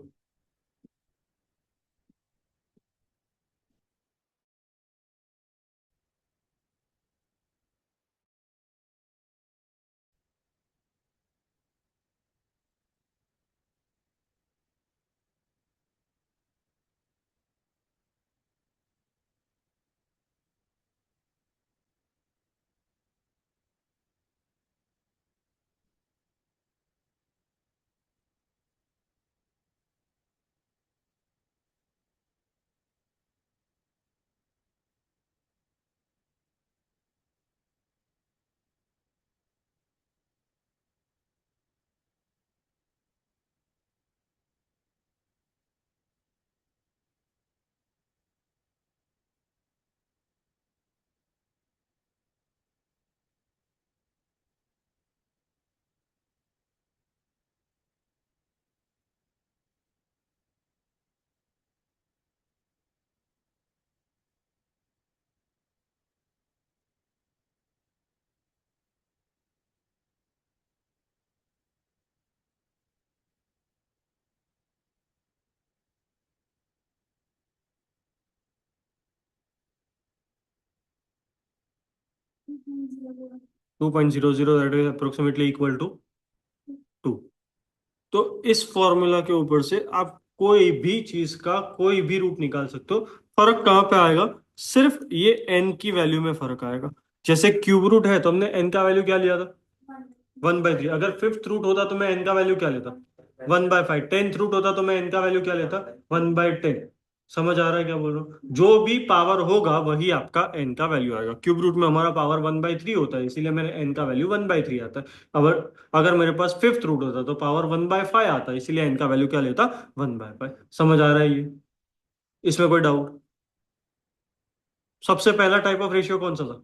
Mm-hmm. 2.00, that is approximately equal to 2। तो इस फॉर्मूला के ऊपर से आप कोई भी चीज का कोई भी रूट निकाल सकते हो। फर्क कहाँ पे आएगा? सिर्फ ये n की वैल्यू में फर्क आएगा। जैसे क्यूब रूट है तो हमने n का वैल्यू क्या लिया था? 1/3। अगर फिफ्थ रूट होता तो मैं n का वैल्यू क्या लेता? 1/5। 10th रूट होता तो मैं n का वैल्यू क्या लेता? 1/10। समझ आ रहा है क्या बोल रहा हूँ? जो भी पावर होगा वही आपका n का वैल्यू आएगा। क्यूब रूट में हमारा पावर 1/3 होता है, इसीलिए मेरे n का वैल्यू 1/3 आता है। अगर अगर मेरे पास फिफ्थ रूट होता तो पावर 1/5 आता है, इसीलिए n का वैल्यू क्या लेता? 1/5। समझ आ रहा है ये? इसमें कोई डाउट? सबसे पहला टाइप ऑफ रेशियो कौन सा था?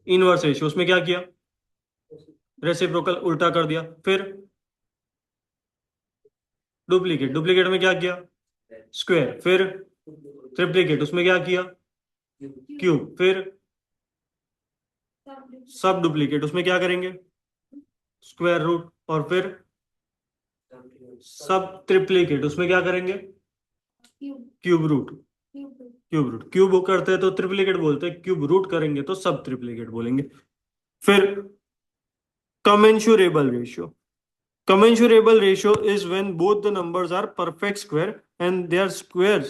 Inverse ratio. उसमें क्या किया? रेसिप्रोकल उल्टा कर दिया। फिर डुप्लीकेट। डुप्लीकेट में क्या किया? स्क्वायर। फिर ट्रिप्लीकेट, उसमें क्या किया? क्यूब। फिर सब डुप्लीकेट, उसमें क्या करेंगे? Square root. और फिर सब ट्रिप्लीकेट, उसमें क्या करेंगे? Cube root. Cube root. Cube करते हैं तो ट्रिप्लीकेट बोलते हैं, क्यूब रूट करेंगे तो सब ट्रिप्लीकेट बोलेंगे। फिर कमेंसुरेबल ratio. Commensurable ratio is when both the numbers are perfect square and their squares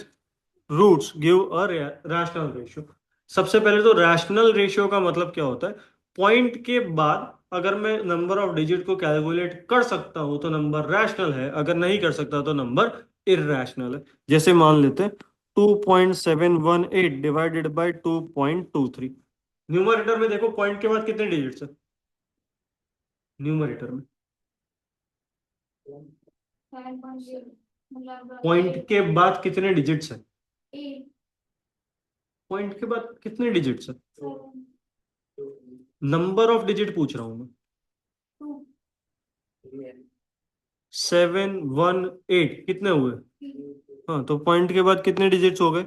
roots give a rational ratio। सबसे पहले तो रैशनल रेशियो का मतलब क्या होता है? पॉइंट के बाद अगर मैं नंबर ऑफ डिजिट को कैलकुलेट कर सकता हूं तो नंबर रैशनल है, अगर नहीं कर सकता तो नंबर इरैशनल है। जैसे मान लेते हैं 2.718 डिवाइडेड बाई 2.23। न्यूमरेटर में देखो पॉइंट के बाद कितने डिजिट्स है? न्यूमरेटर में 7.0 मतलब पॉइंट के बाद कितने डिजिट्स है? 8 पॉइंट के बाद कितने डिजिट्स है? 7, नंबर ऑफ डिजिट पूछ रहा हूं मैं। 2, 718 कितने हुए? 3, हाँ, तो पॉइंट के बाद कितने डिजिट्स हो गए?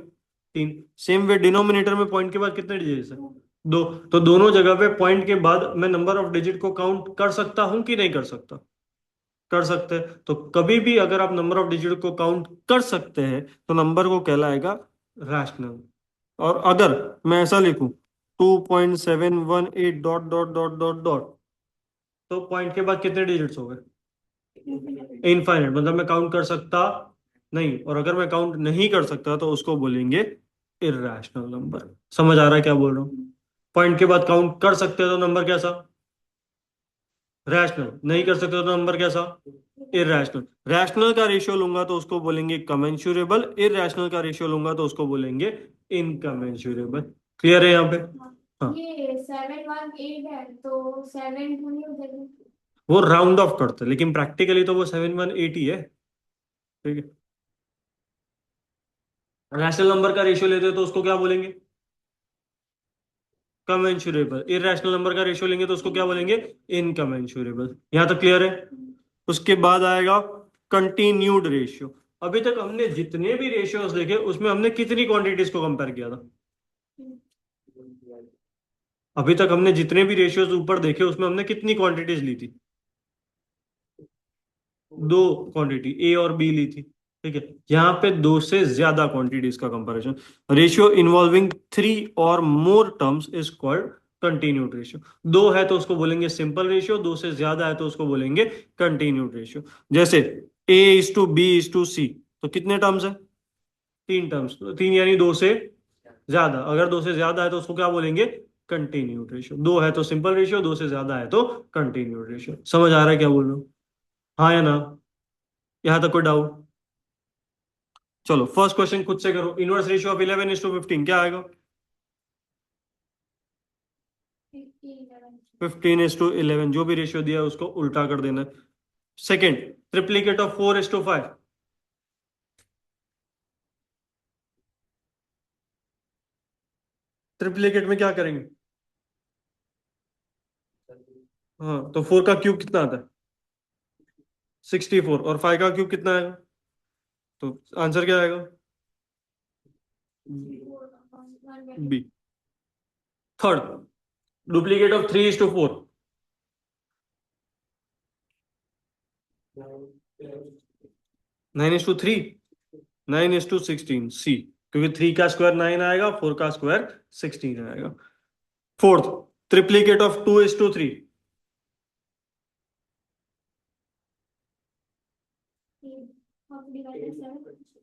3। सेम वे डिनोमिनेटर में पॉइंट के बाद कितने डिजिट्स है? 2, 2। तो दोनों जगह पे पॉइंट के बाद मैं नंबर ऑफ डिजिट को काउंट कर सकता हूं कि नहीं कर सकता? कर सकते हैं। तो कभी भी अगर आप नंबर ऑफ डिजिट को काउंट कर सकते हैं तो नंबर को कहलाएगा रैशनल। और अगर मैं ऐसा लिखूं 2.718 dot dot dot dot dot, तो पॉइंट के बाद कितने डिजिट्स हो गए? infinite, इनफाइनाइट, मतलब मैं काउंट कर सकता नहीं। और अगर मैं काउंट नहीं कर सकता तो उसको बोलेंगे इर्रेशनल नंबर। समझ आ रहा है क्या बोल रहा हूँ? पॉइंट के बाद काउंट कर सकते हो तो नंबर कैसा? रैशनल। नहीं कर सकते तो नंबर कैसा? इरैशनल। रैशनल का रेशियो लूंगा तो उसको बोलेंगे कमेंसुरेबल, इरैशनल का रेशियो लूंगा तो उसको बोलेंगे इनकमेंसुरेबल। क्लियर है यहाँ पे? हाँ, ये 718 है तो 7 थोड़ी हो जाएगी। वो राउंड ऑफ करते हैं लेकिन प्रैक्टिकली तो वो 718 है। ठीक है। रैशनल नंबर का रेशियो लेते हैं तो उसको क्या बोलेंगे? कमेंसुरेबल। इरैशनल नंबर का रेशियो लेंगे तो उसको क्या बोलेंगे? इनकमेंसुरेबल। यहाँ तक क्लियर है? उसके बाद आएगा कंटिन्यूड रेशियो। अभी तक हमने जितने भी रेशियोज देखे उसमें हमने कितनी क्वांटिटीज को कंपेयर किया था? अभी तक हमने जितने भी रेशियोज ऊपर देखे उसमें हमने कितनी क्वांटिटीज ली थी? 2 क्वांटिटी, ए और बी ली थी। ठीक है। यहाँ पे 2 से ज्यादा क्वांटिटीज का कंपैरिजन। रेशियो इन्वॉल्विंग 3 और मोर terms is called continued ratio. 2 है तो उसको बोलेंगे सिंपल रेशियो, 2 से ज्यादा है तो उसको बोलेंगे कंटिन्यूड रेशियो। जैसे A is to B is to C, तो कितने टर्म्स है? 3 टर्म्स। 3 यानी 2 से ज्यादा। अगर 2 से ज्यादा है तो उसको क्या बोलेंगे? Continued ratio. 2 है तो सिंपल रेशियो, 2 से ज्यादा है तो कंटिन्यूड रेशियो। समझ आ रहा है क्या बोल रहा हूँ? हाँ या ना? यहां तक कोई डाउट? चलो फर्स्ट क्वेश्चन खुद से करो। इनवर्स रेशियो ऑफ 11:15 क्या आएगा? 15, 15:11। जो भी रेशियो दिया है उसको उल्टा कर देना है। Second, triplicate of 4:5। ट्रिप्लीकेट में क्या करेंगे? हाँ, तो 4 का क्यूब कितना आता है? 64। और 5 का क्यूब कितना आएगा? तो आंसर क्या आएगा? 120, बी। Third, duplicate of 3:4। 9:3। 9:16 सी। क्योंकि 3 का स्क्वायर 9 आएगा, 4 का स्क्वायर 16 आएगा। Fourth, triplicate of 2:3।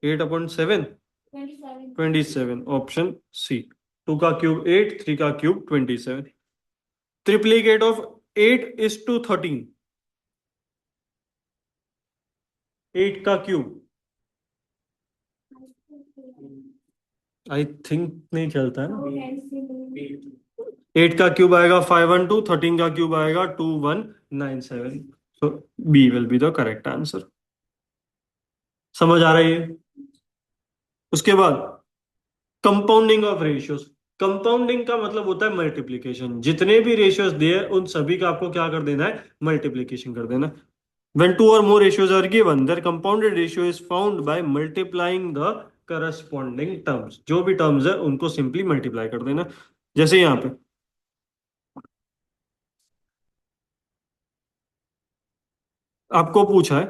8/7। 27, 27 option C. 2 का क्यूब 8, 3 का क्यूब 27। Triplicate of 8:13। 8 का क्यूब आई थिंक नहीं चलता है ना। 8 का क्यूब आएगा 512, 13 का क्यूब आएगा 2197। So B will be the correct answer. समझ आ रही है? उसके बाद कंपाउंडिंग ऑफ रेशियोज। कंपाउंडिंग का मतलब होता है मल्टीप्लीकेशन। जितने भी रेशियोज दिए उन सभी का आपको क्या कर देना है? मल्टीप्लीकेशन कर देना। When two or more ratios are given, their compounded ratio is found by multiplying the corresponding terms। जो भी टर्म्स है उनको सिंपली मल्टीप्लाई कर देना। जैसे यहाँ पे आपको पूछा है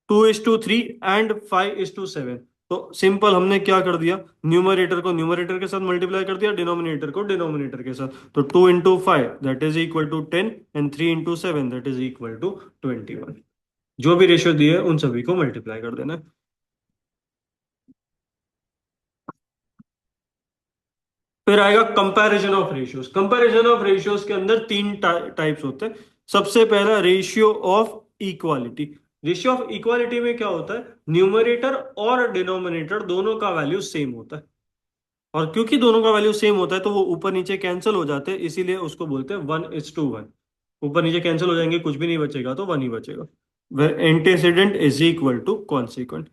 2:3 एंड 5:7, तो सिंपल हमने क्या कर दिया? न्यूमरेटर को न्यूमरेटर के साथ मल्टीप्लाई कर दिया, डिनोमिनेटर को डिनोमिनेटर के साथ। तो 2 × 5 that is equal to 10 and 3 × 7 that is equal to 21। जो भी रेशियो दिए उन सभी को मल्टीप्लाई कर देना। फिर आएगा comparison of ratios. Comparison of ratios के अंदर 3 टाइप्स होते हैं। सबसे पहला ratio of equality. Ratio of equality में क्या होता है? न्यूमरेटर और डिनोमिनेटर दोनों का वैल्यू सेम होता है। और क्योंकि दोनों का वैल्यू सेम होता है तो वो ऊपर नीचे कैंसिल हो जाते हैं, इसीलिए उसको बोलते हैं 1:1। ऊपर नीचे कैंसिल हो जाएंगे, कुछ भी नहीं बचेगा तो 1 ही बचेगा। Where antecedent is equal to consequent.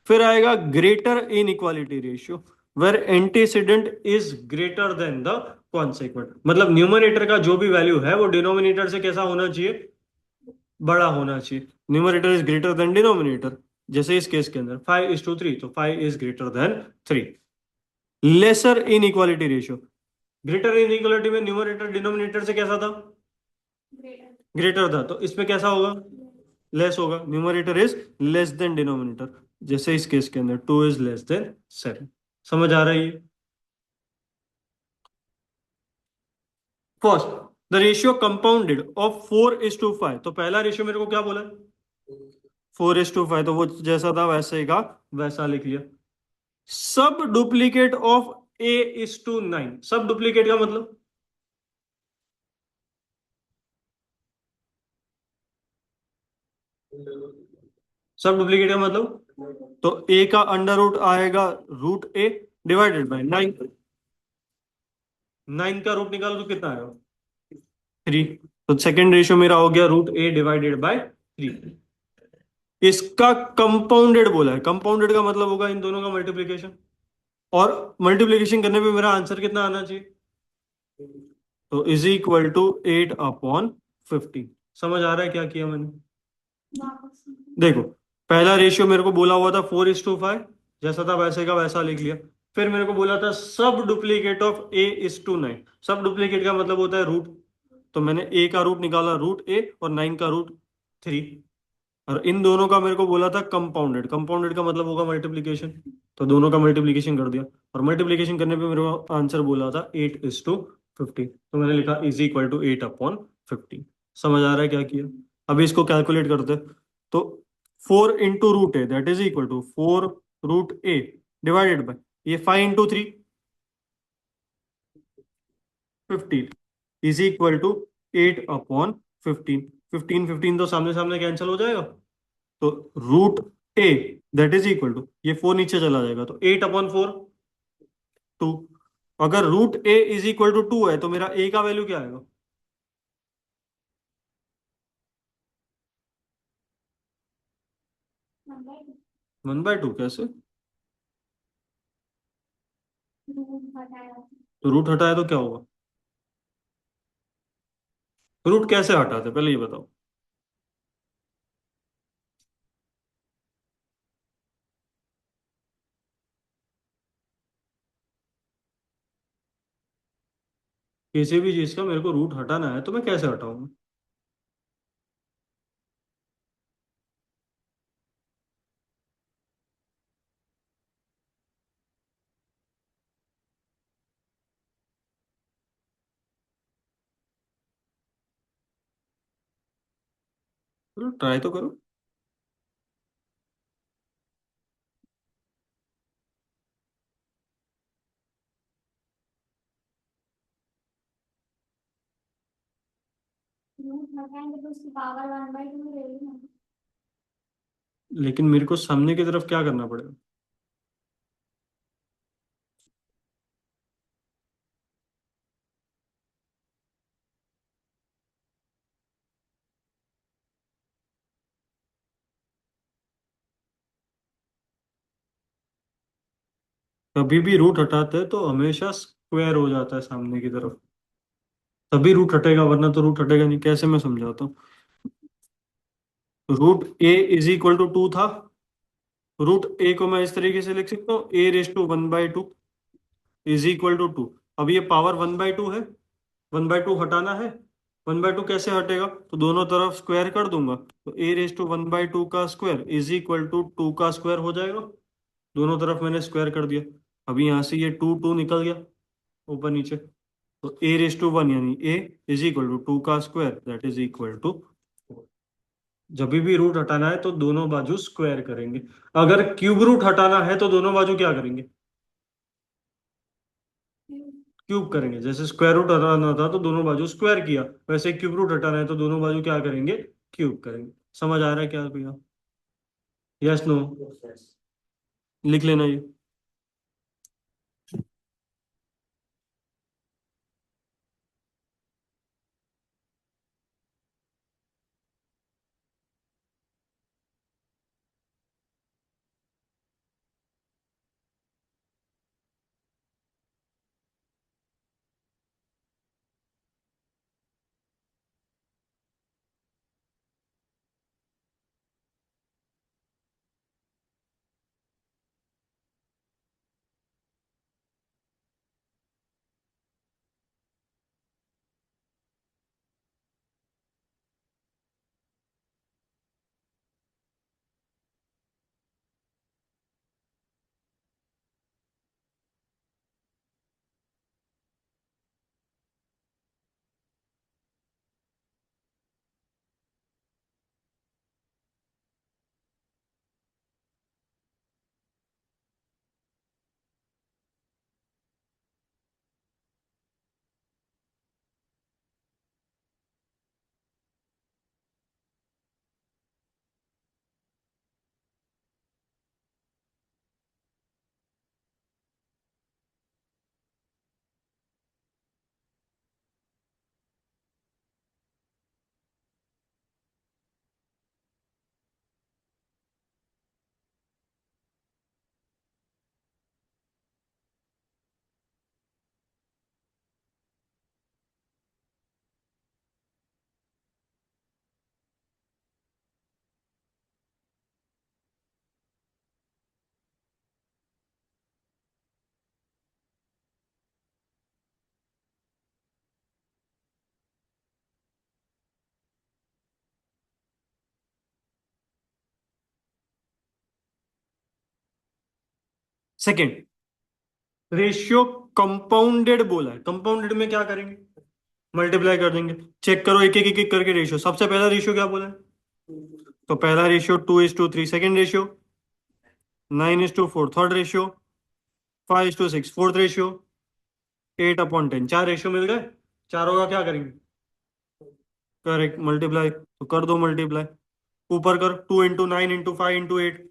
फिर आएगा greater inequality ratio. Where antecedent is greater than the consequent, मतलब न्यूमरेटर का जो भी वैल्यू है वो डिनोमिनेटर से कैसा होना चाहिए, बड़ा होना चाहिए। Numerator is greater than denominator, जैसे इस केस के अंदर 5:3, तो 5 is greater than 3। Lesser inequality ratio, greater inequality में न्यूमरेटर डिनोमिनेटर से कैसा था, ग्रेटर। ग्रेटर था, तो इसमें कैसा होगा, लेस होगा। Numerator is less than denominator, जैसे इस केस के अंदर 2 इज लेस देन 7। समझ आ रही है। First, the ratio compounded of 4:5, तो पहला रेशियो मेरे को क्या बोला, 4:5, तो वो जैसा था वैसे ही का वैसा लिख लिया। सब डुप्लीकेट ऑफ A:9, सब डुप्लीकेट का मतलब, सब डुप्लीकेट का मतलब, तो A का अंडर रूट आएगा √A डिवाइडेड बाय 9, 9 का रूट निकालो तो कितना आएगा, 3। तो सेकेंड रेशियो मेरा हो गया √A डिवाइडेड बाय 3। इसका कंपाउंडेड बोला है, कंपाउंडेड का मतलब होगा इन दोनों का मल्टीप्लीकेशन, और मल्टीप्लीकेशन करने पे मेरा आंसर कितना आना चाहिए, तो इज इक्वल टू 8/15। समझ आ रहा है क्या किया मैंने। वापस। देखो, पहला रेशियो मेरे को बोला हुआ था 4:5, जैसा था वैसे का वैसा लिख लिया। फिर मेरे को बोला था सब डुप्लीकेट ऑफ A:9, सब डुप्लीकेट का मतलब होता है रूट, तो मैंने A का रूट निकाला √A और 9 का √3, और इन दोनों का मेरे को बोला था कंपाउंडेड, कंपाउंडेड का मतलब होगा मल्टीप्लीकेशन, तो दोनों का मल्टीप्लीकेशन कर दिया, और मल्टीप्लीकेशन करने पे मेरे को आंसर बोला था 8:15, तो मैंने लिखा इज इक्वल टू 8/15। समझ आ रहा है क्या किया। अभी इसको कैलकुलेट करते हैं, तो 4 × √A that is equal to 4 √A divided by ये 5 × 3 15 इज इक्वल टू 8/15। 15 15 तो सामने सामने कैंसिल हो जाएगा, तो √A that is equal to ये 4 नीचे चला जाएगा, तो 8/4 2। अगर √A इज इक्वल टू 2 है तो मेरा A का वैल्यू क्या आएगा, 1/2। 1/2 कैसे, रूट हटाया। तो रूट हटाए तो क्या होगा, रूट कैसे हटाते पहले ये बताओ। किसी भी चीज का मेरे को रूट हटाना है तो मैं कैसे हटाऊंगा, चलो ट्राई तो करो। रूट हटाएंगे तो उसकी पावर 1/2 रहेगी ना। लेकिन मेरे को सामने की तरफ क्या करना पड़ेगा, कभी भी रूट हटाते हैं तो हमेशा स्क्वायर हो जाता है सामने की तरफ, तभी रूट हटेगा, वरना तो रूट हटेगा नहीं। कैसे मैं समझाता हूँ, √A इज इक्वल टू 2 था, √A को मैं इस तरीके से लिख सकता हूँ A⁻1/2 इज इक्वल टू 2। अब ये पावर 1/2 है, 1/2 हटाना है, 1/2 कैसे हटेगा, तो दोनों तरफ स्क्वायर कर दूंगा, तो A⁻1/2 का स्क्वायर इज इक्वल टू 2 का स्क्वायर हो जाएगा। दोनों तरफ मैंने स्क्वायर कर दिया, अभी यहाँ से ये 2 2 निकल गया ऊपर नीचे, तो A⁻1 यानी A इज इक्वल टू 2 का square that is equal to. जब भी रूट हटाना है तो दोनों बाजू स्क्वायर करेंगे, अगर क्यूब रूट हटाना है तो दोनों बाजू क्या करेंगे, क्यूब करेंगे। जैसे स्क्वायर रूट हटाना था तो दोनों बाजू स्क्वायर किया, वैसे क्यूब रूट हटाना है तो दोनों बाजू क्या करेंगे, क्यूब करेंगे। समझ आ रहा है क्या भैया, यस नो, लिख लेना ये। सेकेंड, रेशियो कंपाउंडेड बोला है, कंपाउंडेड में क्या करेंगे, मल्टीप्लाई कर देंगे। चेक करो एक एक एक एक करके रेशियो। सबसे पहला रेशियो क्या बोला है, तो पहला ratio 2:3, second ratio 9:4, third ratio 5:6, fourth ratio 8/10। चार रेशियो मिल गए, चारों का क्या करेंगे, करेक्ट, मल्टीप्लाई। तो कर दो मल्टीप्लाई, ऊपर कर, 2 × 9 × 5 × 8,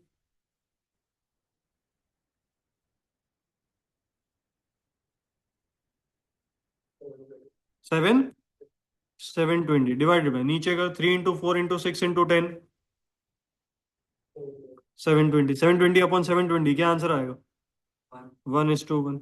7/720 डिवाइडेड बाय, नीचे कर 3 × 4 × 6 × 10, 720, 720/720 क्या आंसर आएगा, 1:1।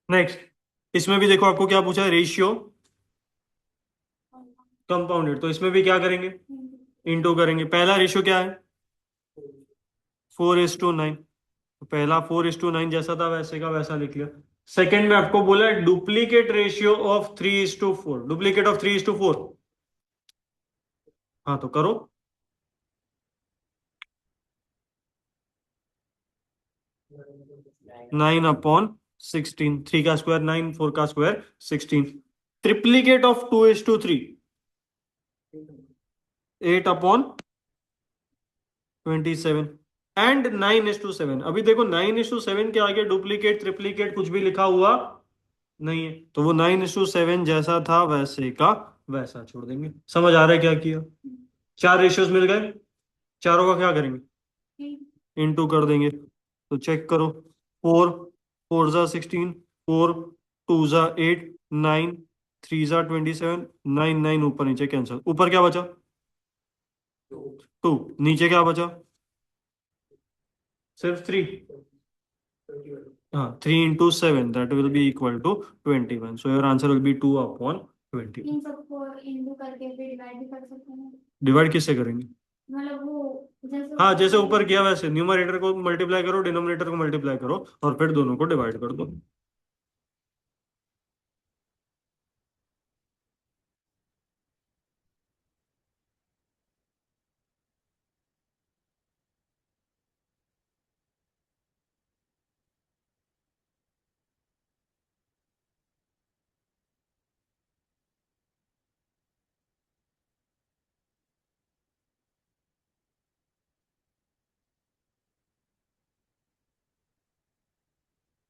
नेक्स्ट, इसमें भी देखो आपको क्या पूछा है, रेशियो कंपाउंडेड, तो इसमें भी क्या करेंगे, इंटू करेंगे। पहला रेशियो क्या है, 4:9, तो पहला 4:9 जैसा था वैसे का वैसा लिख लिया। सेकंड में आपको बोला है duplicate ratio of 3:4, duplicate of 3:4, हाँ तो करो। 9/16, 3 का स्क्वायर 9, 4 का स्क्वायर 16। Triplicate of 2:3, 8/27 and 9:7। अभी देखो 9:7 के आगे डुप्लीकेट ट्रिप्लीकेट कुछ भी लिखा हुआ नहीं है, तो वो 9:7 जैसा था वैसे का वैसा छोड़ देंगे। समझ आ रहा है क्या किया, चार रेशियोज मिल गए, चारों का क्या करेंगे, इनटू कर देंगे। तो चेक करो, 4 4 × 16, 4 2 × 8, 9 3 × 27, 9 ऊपर नीचे कैंसिल, ऊपर क्या बचा, 2, नीचे क्या बचा, सिर्फ 3। हाँ, 3 × 7 that will be equal to 21, so your answer will be 2/20। इन सबको इंटू करके फिर डिवाइड भी कर सकते हैं, डिवाइड किससे करेंगे, मतलब वो जैसे हाँ ऊपर जैसे किया ऊपर किया वैसे, न्यूमरेटर को मल्टीप्लाई करो, डिनोमिनेटर को मल्टीप्लाई करो, और फिर दोनों को डिवाइड कर दो।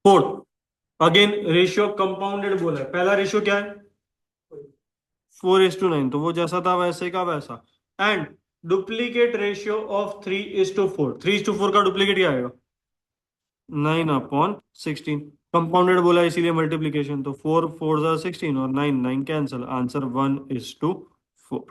फोर्थ, अगेन रेशियो कंपाउंडेड बोला है, पहला रेशियो क्या है, 4:9, तो वो जैसा था वैसे का वैसा। एंड डुप्लीकेट रेशियो ऑफ 3:4, 3:4 का डुप्लीकेट क्या आएगा, 9/16। कंपाउंडेड बोला है, इसीलिए मल्टीप्लीकेशन, तो 4 4 16 और 9 9 cancel, answer 1:4।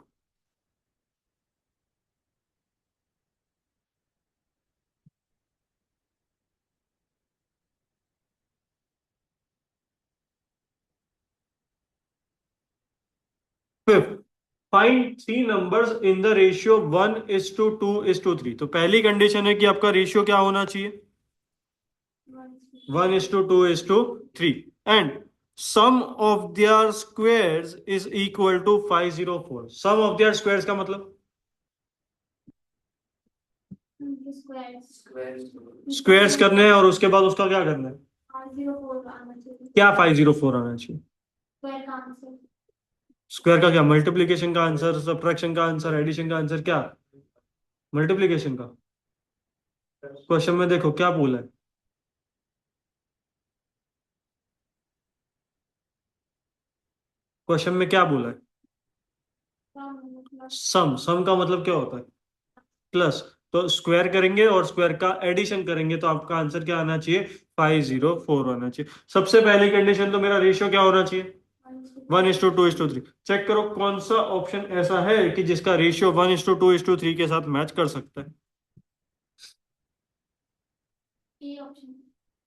Fifth, find three numbers in the ratio 1:2:3। तो पहली कंडीशन है कि आपका रेशियो क्या होना चाहिए, 1:2:3, and sum of their squares is equal to 504। Sum of their squares का मतलब स्क्वायर्स करने हैं, और उसके बाद उसका क्या करना है, 504 आना चाहिए, क्या 504 आना चाहिए, स्क्वायर का आंसर, स्क्वायर का क्या, मल्टीप्लीकेशन का आंसर, सब्ट्रैक्शन का आंसर, एडिशन का आंसर, क्या मल्टीप्लीकेशन का। क्वेश्चन में देखो क्या बोला है, क्वेश्चन में क्या बोला है, मतलब सम, सम का मतलब क्या होता है, प्लस। तो स्क्वायर करेंगे और स्क्वायर का एडिशन करेंगे, तो आपका आंसर क्या आना चाहिए, 504 आना चाहिए। सबसे पहली कंडीशन तो मेरा रेशियो क्या होना चाहिए, 1:2:3। चेक करो कौन सा ऑप्शन ऐसा है कि जिसका रेशियो 1:2:3 के साथ मैच कर सकता है, ए ऑप्शन,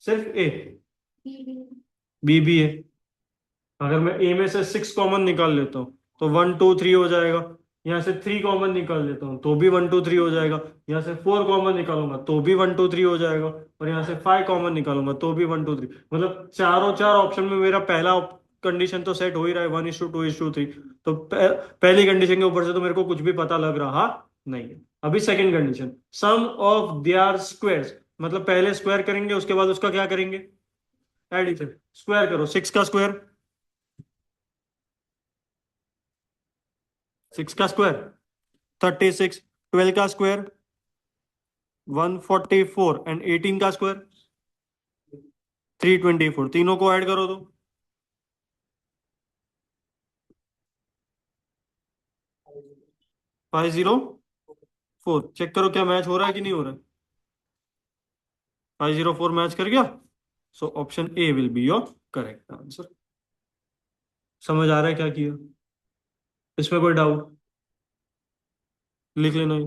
सिर्फ ए, बी बी, बी भी है। अगर मैं ए में से 6 कॉमन निकाल लेता हूँ तो 1 2 3 हो जाएगा, यहाँ से 3 कॉमन निकाल लेता हूँ तो भी 1 2 3 हो जाएगा। यहाँ से 4 कॉमन निकालूंगा तो भी 1 2 3 हो जाएगा। और यहाँ से 5 कॉमन निकालूंगा तो भी 1 2 3, मतलब चारों चार ऑप्शन में मेरा पहला कंडीशन तो सेट हो ही रहा है, 1:2:3। तो पहली कंडीशन के ऊपर से तो मेरे को कुछ भी पता लग रहा नहीं है। अभी second condition, sum of their squares, मतलब पहले स्क्वायर करेंगे उसके बाद उसका क्या करेंगे, एडिशन। स्क्वायर करो, 6 का स्क्वायर, 6 का स्क्वायर 36, 12 का स्क्वायर 144 एंड 18 का स्क्वायर 324। तीनों को ऐड करो तो 504। चेक करो क्या मैच हो रहा है कि नहीं हो रहा है। 504 मैच कर गया। So option A will be your correct answer. समझ आ रहा है क्या किया, इसमें कोई डाउट लिख लेना।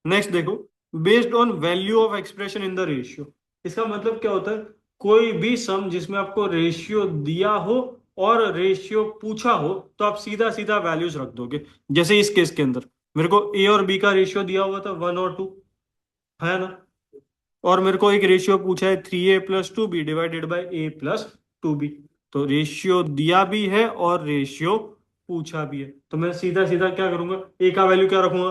नेक्स्ट देखो, based on value of expression in the ratio. इसका मतलब क्या होता है, कोई भी सम जिसमें आपको रेशियो दिया हो और रेशियो पूछा हो तो आप सीधा सीधा वैल्यूज रख दोगे। जैसे इस केस के अंदर मेरे को ए और बी का रेशियो दिया हुआ था 1 और 2, है ना। और मेरे को एक रेशियो पूछा है 3a+2b डिवाइडेड बाई a+2b। तो रेशियो दिया भी है और रेशियो पूछा भी है, तो मैं सीधा सीधा क्या करूंगा, ए का वैल्यू क्या रखूंगा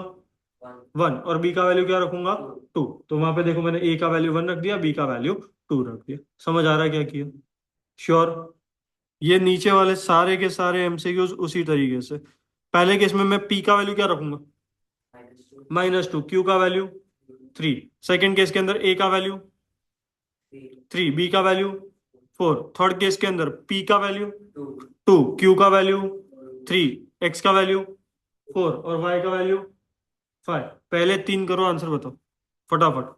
1 और बी का वैल्यू क्या रखूंगा 2। तो वहां पे देखो मैंने ए का वैल्यू 1 रख दिया, बी का वैल्यू 2 रख दिया। समझ आ रहा है क्या किया, श्योर। ये नीचे वाले सारे के सारे एमसीक्यूज उसी तरीके से। पहले केस में मैं पी का वैल्यू क्या रखूंगा -2, क्यू का वैल्यू 3। सेकेंड केस के अंदर ए का वैल्यू 3, बी का वैल्यू 4। थर्ड केस के अंदर पी का वैल्यू 2, क्यू का वैल्यू 3, एक्स का वैल्यू 4 और वाई का वैल्यू 5। पहले तीन करो, आंसर बताओ फटाफट।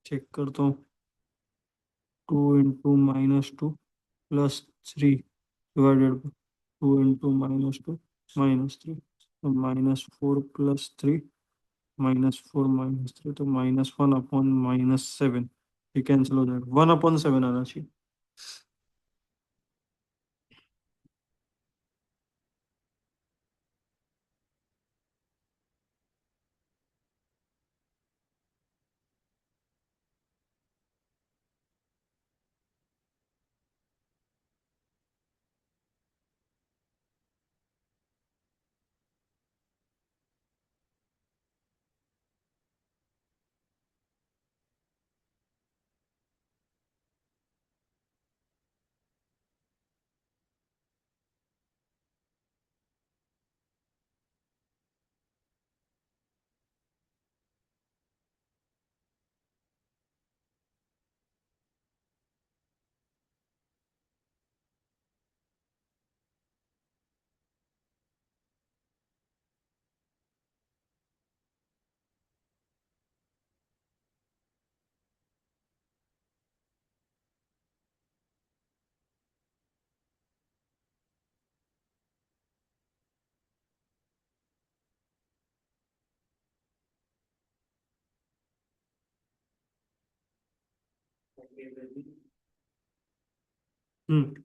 चेक करता हूँ, 2 × -2 + 3 डिवाइडेड बाई 2 × -2 - 3 तो -4 + 3 -4 - 3 तो -1/-7। ये कैंसिल हो जाएगा, 1/7 आना चाहिए। हम्म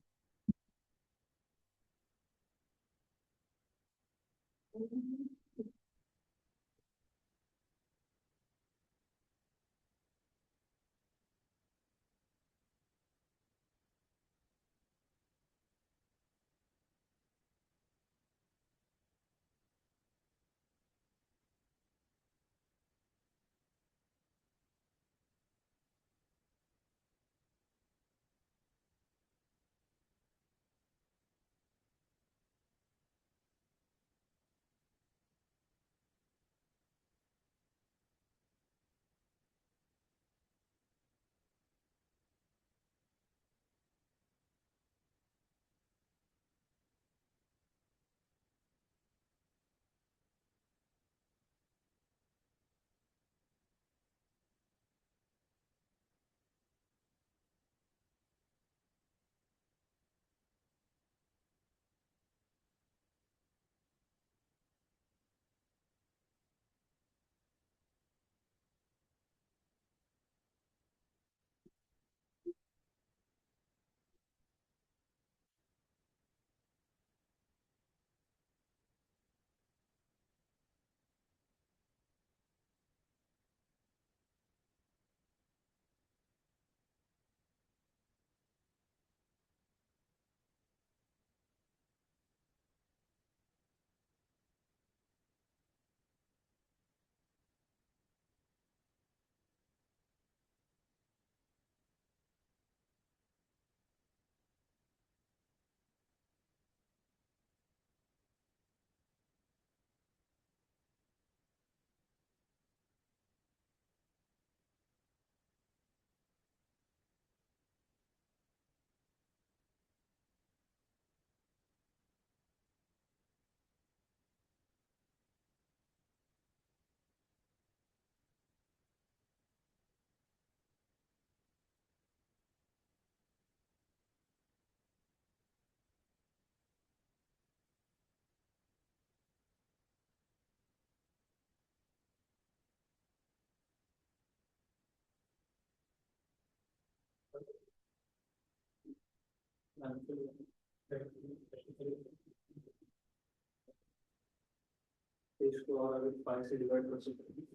इसको और अगर 5 से डिवाइड कर सकते हैं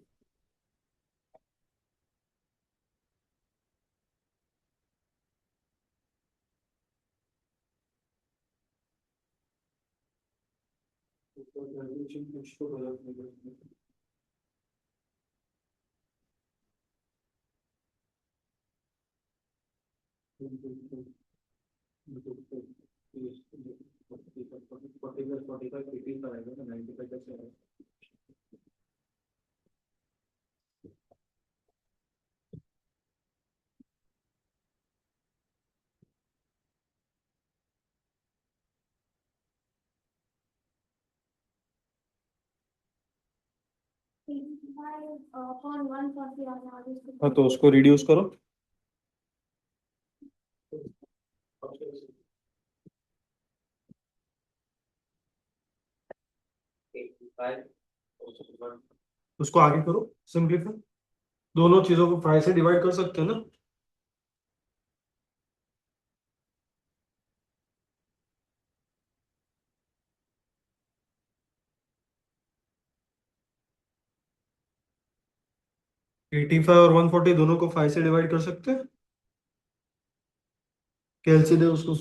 तो वैल्यूएशन कुछ तो गलत नहीं upon 140 और इसको हाँ तो उसको रिड्यूस करो. उसको आगे करो सिंपलीफाई. दोनों चीजों को 5 से डिवाइड कर सकते हैं ना. एटी फाइव और 140 दोनों को 5 से डिवाइड कर सकते हैं. कैलसी दे उसको.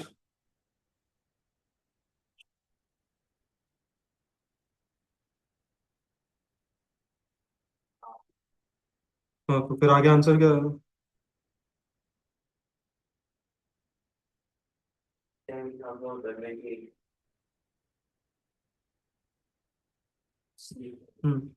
हाँ तो फिर आगे आंसर क्या है. हम्म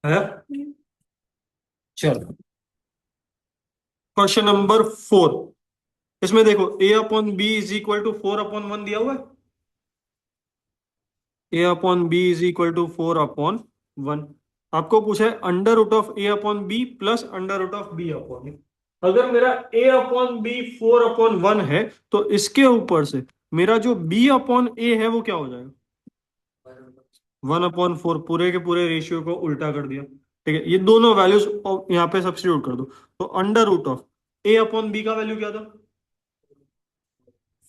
है. चलो क्वेश्चन नंबर 4. इसमें देखो a upon B is equal to 4/1 दिया हुआ है। a upon B is equal to 4/1। आपको पूछा है under root of a upon B plus under root of b upon A. अगर मेरा a अपॉन बी 4/1 है तो इसके ऊपर से मेरा जो b अपॉन ए है वो क्या हो जाएगा? 1/4। पूरे के पूरे रेशियो को उल्टा कर दिया। ठीक है, ये दोनों वैल्यूज यहाँ पे सब्स्टिट्यूट कर दो। तो under root of a upon B का वैल्यू क्या था?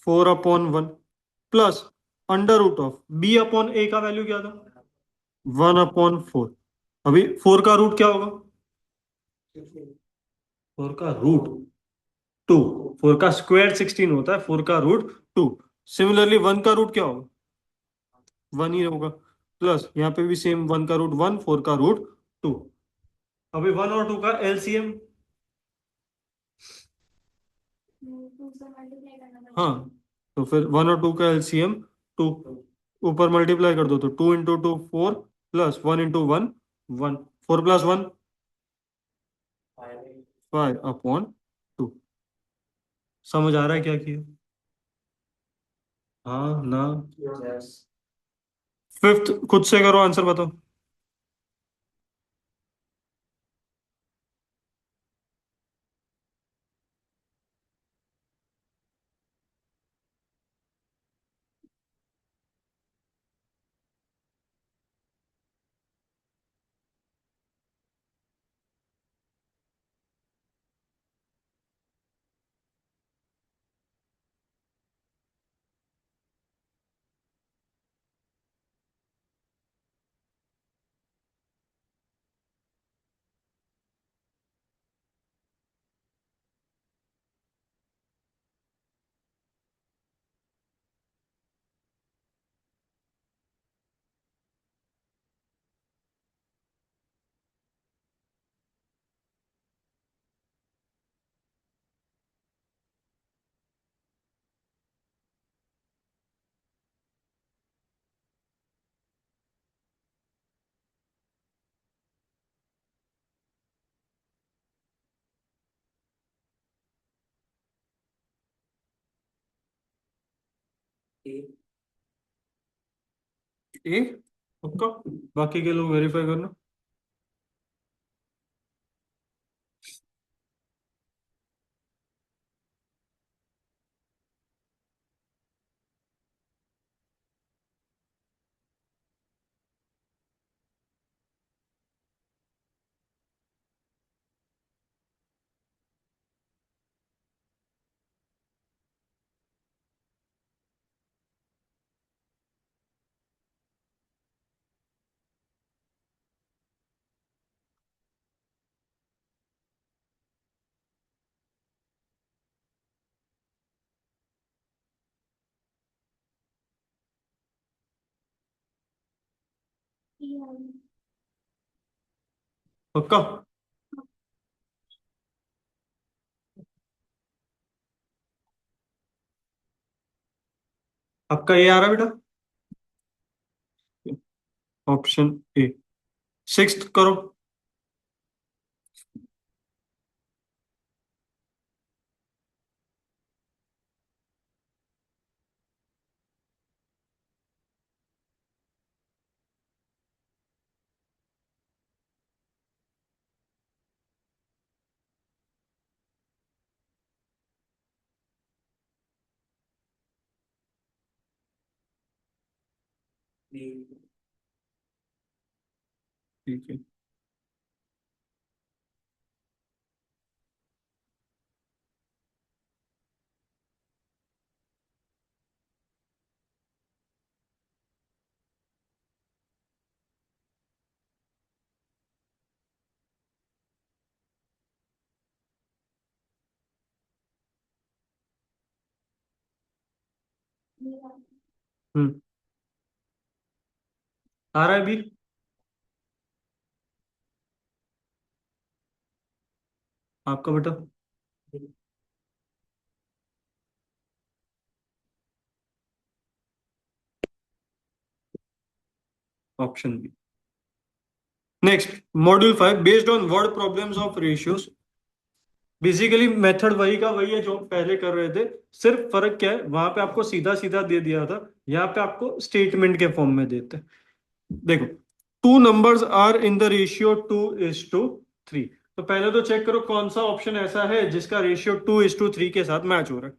4/1 plus under root of b upon A का वैल्यू क्या था? 1/4। अभी 4 का रूट क्या होगा? 4 का रूट 2। 4 का स्क्वायर 16 होता है, 4 का रूट 2। सिमिलरली 1 का रूट क्या होगा? 1 ही होगा। प्लस यहाँ पे भी सेम, 1 का रूट 1, 4 का रूट 2। अभी 1 और 2 का एलसीएम। टू से मल्टीप्लाई करना पड़ेगा। हाँ, तो फिर 1 और 2 का एलसीएम 2। ऊपर मल्टीप्लाई कर दो तो 2 इंटू 2 4 प्लस 1 इंटू 1 1। 4 प्लस 1 5/2। समझ आ रहा है क्या किया? हाँ ना? फिफ्थ खुद से करो, आंसर बताओ। ए पक्का? बाकी के लोग वेरीफाई करना। पक्का? आपका ए आ रहा है बेटा? Option A. सिक्स्थ करो। ठीक है। हम्म। आ रहा है भी। आपका बेटा? Option B. Next, module 5 based on word problems of ratios. Basically method वही का वही है जो पहले कर रहे थे। सिर्फ फर्क क्या है, वहां पे आपको सीधा सीधा दे दिया था, यहाँ पे आपको स्टेटमेंट के फॉर्म में देते हैं। देखो, two numbers are in the ratio 2:3। तो पहले तो चेक करो कौन सा ऑप्शन ऐसा है जिसका रेशियो 2:3 के साथ मैच हो रहा है।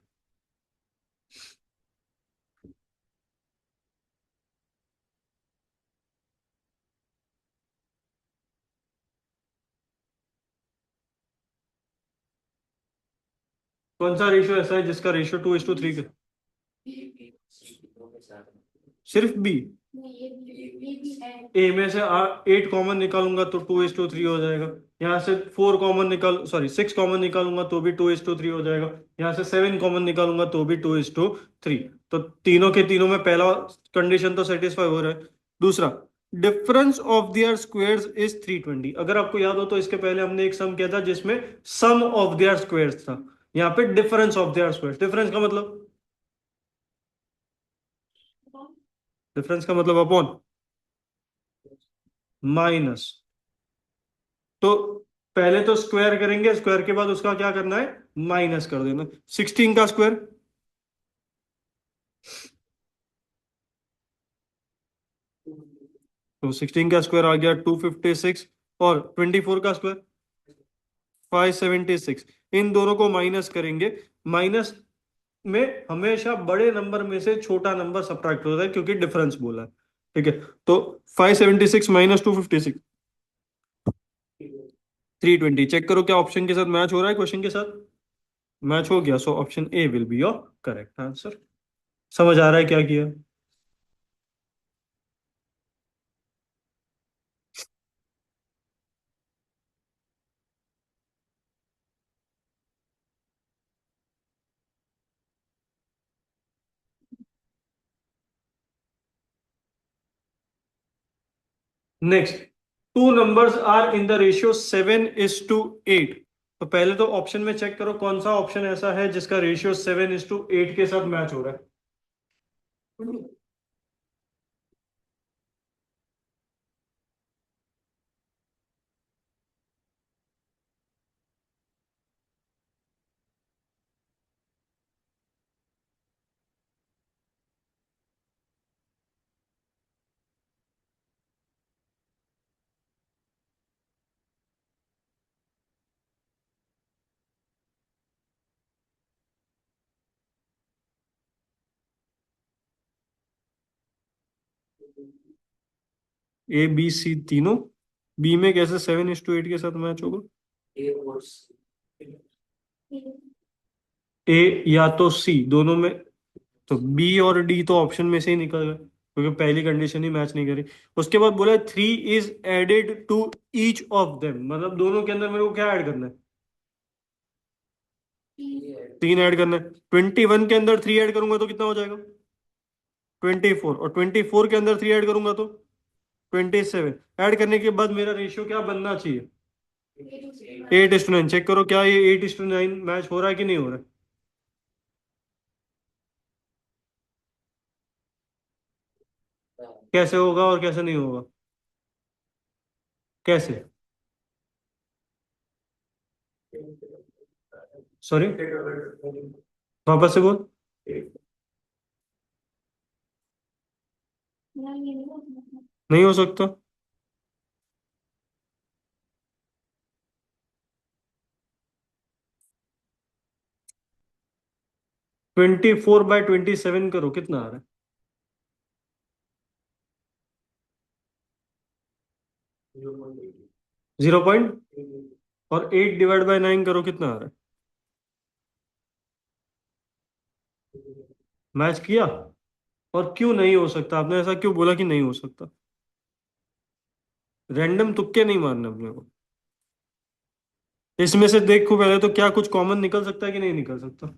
कौन सा रेशियो ऐसा है जिसका रेशियो 2:3 के, सिर्फ बी। नहीं, ये भी है। ए में से 8 कॉमन निकालूंगा तो 2:3 हो जाएगा। यहाँ से 4 कॉमन निकाल, सॉरी 6 कॉमन निकालूंगा तो भी 2:3 हो जाएगा। यहाँ से 7 कॉमन निकालूंगा तो भी 2:3। तो तीनों के तीनों में पहला कंडीशन तो सेटिस्फाई हो रहा है। दूसरा, difference of their squares is 320। अगर आपको याद हो तो इसके पहले हमने एक सम किया था जिसमें सम ऑफ देयर स्क्वायर्स था। यहाँ पे difference of their squares, difference का मतलब, डिफरेंस का मतलब अपॉन, माइनस। तो पहले तो स्क्वायर करेंगे, स्क्वायर के बाद उसका क्या करना है, माइनस कर देना। 16 का स्क्वायर, तो 16 का स्क्वायर आ गया 256। और 24 का स्क्वायर 576। इन दोनों को माइनस करेंगे। माइनस में हमेशा बड़े नंबर में से छोटा नंबर सब्ट्रैक्ट होता है क्योंकि डिफरेंस बोला है। ठीक है, तो 576 माइनस 256, 320। चेक करो क्या ऑप्शन के साथ मैच हो रहा है, क्वेश्चन के साथ मैच हो गया। So option A will be your correct answer. समझ आ रहा है क्या किया। Next, two numbers are in the ratio 7:8। तो पहले तो ऑप्शन में चेक करो कौन सा ऑप्शन ऐसा है जिसका रेशियो 7:8 के साथ मैच हो रहा है। ए बी सी तीनों, बी में कैसे 7:8 के साथ मैच होगा। ए और ए या तो सी दोनों में, तो बी और डी तो ऑप्शन में से ही निकल गए क्योंकि पहली कंडीशन ही मैच नहीं करी। उसके बाद बोला 3 is added to each of them, मतलब दोनों के अंदर मेरे को क्या ऐड करना है, 3 ऐड करना है। 21 के अंदर 3 ऐड करूंगा तो कितना हो जाएगा, 24। और 24 के अंदर 3 ऐड करूंगा तो 27। ऐड करने के बाद मेरा रेशियो क्या बनना चाहिए, 8:9। चेक करो क्या ये 8:9 मैच हो रहा है कि नहीं हो रहा है। कैसे होगा और कैसे नहीं होगा, कैसे, सॉरी वापस से बोल। नहीं हो सकता। 24/27 करो कितना आ रहा है, 0 पॉइंट। और 8/9 करो कितना आ रहा है, मैच किया। और क्यों नहीं हो सकता, आपने ऐसा क्यों बोला कि नहीं हो सकता। रैंडम तुक्के नहीं मारने अपने को। इसमें से देखो पहले तो क्या कुछ कॉमन निकल सकता है कि नहीं निकल सकता।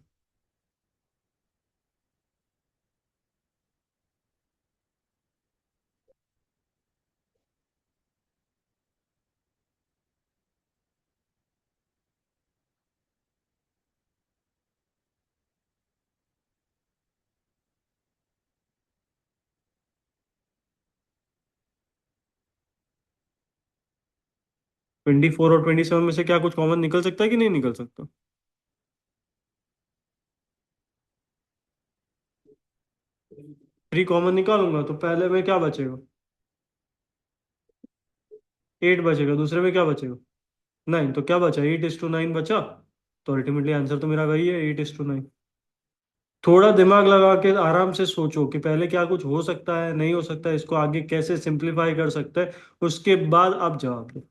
24 और 27 में से क्या कुछ कॉमन निकल सकता है कि नहीं निकल सकता? 3 कॉमन निकालूंगा तो पहले में क्या बचेगा? 8 बचेगा, दूसरे में क्या बचेगा? 9। तो क्या बचा? 8:9 बचा। तो अल्टीमेटली आंसर तो मेरा वही है, 8:9। थोड़ा दिमाग लगा के आराम से सोचो कि पहले क्या कुछ हो सकता है, नहीं हो सकता है, इसको आगे कैसे सिंप्लीफाई कर सकते हैं, उसके बाद आप जवाब दो।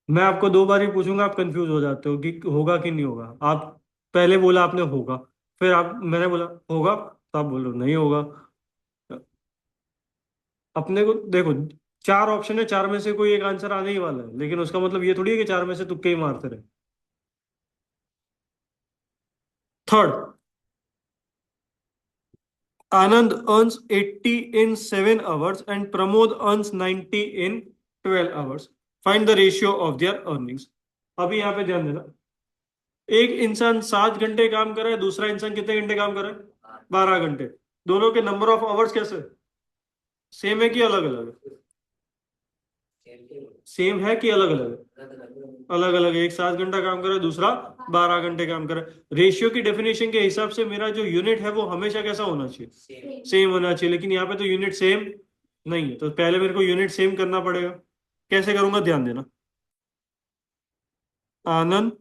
मैं आपको 2 बार ही पूछूंगा, आप कंफ्यूज हो जाते हो कि होगा कि नहीं होगा। आप पहले बोला आपने होगा, फिर आप मैंने बोला होगा, तो आप बोलो नहीं होगा। अपने को देखो, 4 ऑप्शन है, 4 में से कोई एक आंसर आने ही वाला है, लेकिन उसका मतलब ये थोड़ी है कि 4 में से तुक्के ही मारते रहे। Third, Anand earns 80 in 7 hours and Pramod earns 90 in 12 hours. Find the ratio of their earnings. अभी यहाँ पे ध्यान देना, एक इंसान 7 घंटे काम कर रहा है, दूसरा इंसान कितने घंटे काम कर रहा है? 12 घंटे। दोनों के नंबर ऑफ आवर्स कैसे? सेम है कि अलग अलग है? सेम है कि अलग अलग है? अलग अलग है। एक 7 घंटा काम कर रहा है, दूसरा 12 घंटे काम कर रहा है। रेशियो की डेफिनेशन के हिसाब से मेरा जो यूनिट है वो हमेशा कैसा होना चाहिए? सेम होना चाहिए, लेकिन यहाँ पे तो यूनिट सेम नहीं है, तो पहले मेरे को यूनिट सेम करना पड़ेगा। कैसे करूंगा ध्यान देना। आनंद,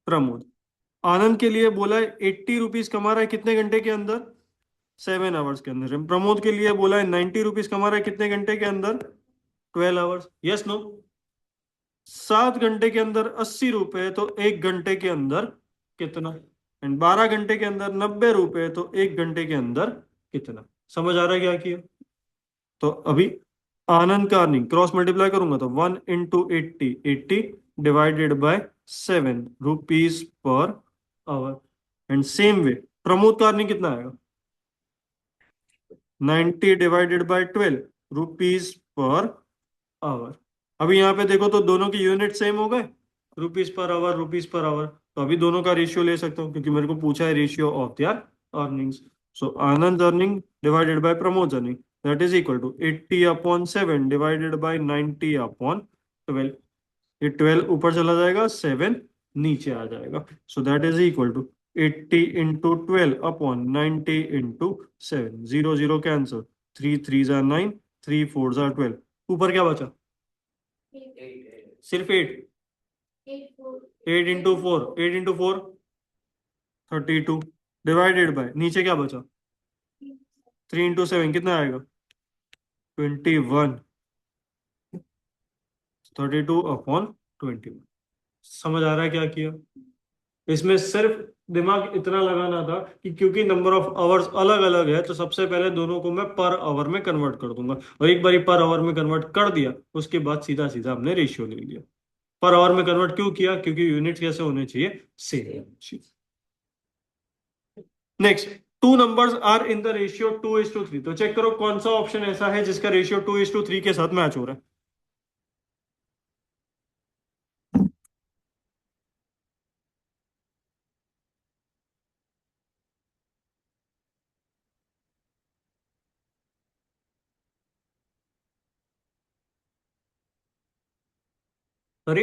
प्रमोद। आनंद के लिए बोला है 80 रुपीज कमा रहा है कितने घंटे के अंदर? 7 आवर्स के अंदर। प्रमोद के लिए बोला है 90 रुपीज कमा रहा है कितने घंटे के अंदर? 12 आवर्स। Yes no? 7 घंटे के अंदर 80 रुपए, तो 1 घंटे के अंदर कितना? एंड 12 घंटे के अंदर 90 रुपए, तो 1 घंटे के अंदर कितना? समझ आ रहा है क्या किया? तो अभी आनंद का अर्निंग क्रॉस मल्टीप्लाई करूंगा तो 1 into 80, 80 divided by 7 rupees per hour. And same way Pramod का अर्निंग कितना आएगा? 90 divided by 12 rupees per hour. अभी यहाँ पे देखो तो दोनों की यूनिट सेम हो गए, rupees per hour, rupees per hour. तो अभी दोनों का रेशियो ले सकता हूँ, क्योंकि मेरे को पूछा है ratio of their earnings. So Anand earning divided by Pramod earning, that is equal to 80/7 divided by 90/12। ये 12 ऊपर चला जाएगा, 7 नीचे आ जाएगा। So that is equal to 80 into 12/90 into 7। 0 0 cancel, 3 3 are 9, 3 4 are 12। ऊपर क्या बचा? सिर्फ 8। 8 into 4, 8 into 4 32 डिवाइडेड बाय नीचे क्या बचा? 3 into 7 कितना आएगा? 21। 32/21। समझ आ रहा है क्या किया? इसमें सिर्फ दिमाग इतना लगाना था कि क्योंकि नंबर ऑफ आवर्स अलग अलग है, तो सबसे पहले दोनों को मैं पर आवर में कन्वर्ट कर दूंगा, और एक बार पर आवर में कन्वर्ट कर दिया उसके बाद सीधा सीधा हमने रेशियो ले लिया। पर आवर में कन्वर्ट क्यों किया? क्योंकि यूनिट्स कैसे होने चाहिए? Same. Next, 2 numbers are in the ratio 2:3। तो चेक करो कौन सा ऑप्शन ऐसा है जिसका रेशियो 2:3 के साथ मैच हो रहा है। अरे,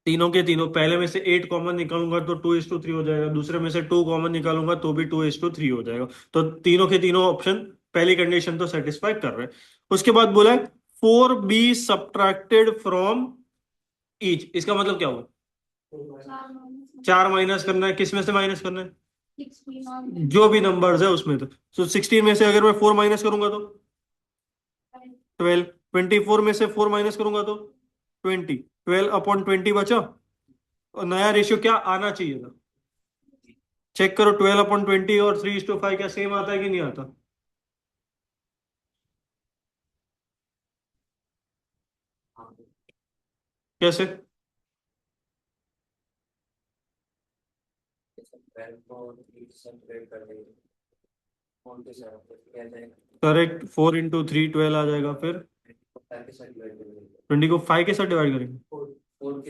तीनों के तीनों पहले में से 8 कॉमन निकालूंगा तो 2:3 हो जाएगा, दूसरे में से 2 कॉमन निकालूंगा तो भी 2:3 हो जाएगा। तो तीनों के तीनों ऑप्शन पहली कंडीशन तो सेटिस्फाई कर रहे हैं। उसके बाद बोला है 4 be subtracted from each। इसका मतलब क्या हुआ? 4 माइनस करना है, किस में से माइनस करना है? जो भी नंबर्स है उसमें। तो 16 में से अगर मैं 4 माइनस करूंगा तो 12। 24 में से 4 माइनस करूंगा तो 20। 12/20 बचा, और नया रेशियो क्या आना चाहिए था? चेक करो, 12/20 और 3:5 क्या सेम आता है कि नहीं आता? कैसे? करेक्ट, 4 into 3 12 आ जाएगा। फिर 20 को 5 के साथ डिवाइड करेंगे,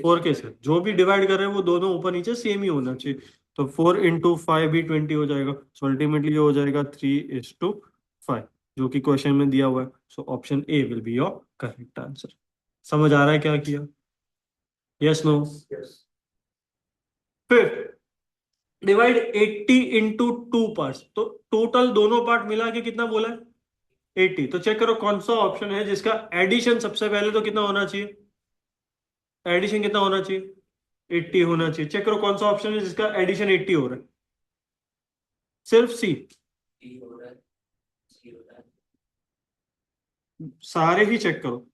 4 के साथ। जो भी डिवाइड कर रहे हैं वो दोनों ऊपर नीचे सेम ही होना चाहिए। तो 4 into 5 भी 20 हो जाएगा। सो अल्टीमेटली हो जाएगा 3:5, जो कि क्वेश्चन में दिया हुआ है। So option A will be your correct answer. समझ आ रहा है क्या किया? Yes no? Yes. फिर डिवाइड 80 इंटू टू पार्ट्स, तो टोटल दोनों पार्ट मिला के कितना बोला है? 80। तो चेक करो कौन सा ऑप्शन है जिसका एडिशन सबसे पहले तो कितना होना चाहिए? एडिशन कितना होना चाहिए? 80 होना चाहिए। चेक करो कौन सा ऑप्शन है जिसका एडिशन 80 हो रहा है? सिर्फ सी। सारे ही चेक करो।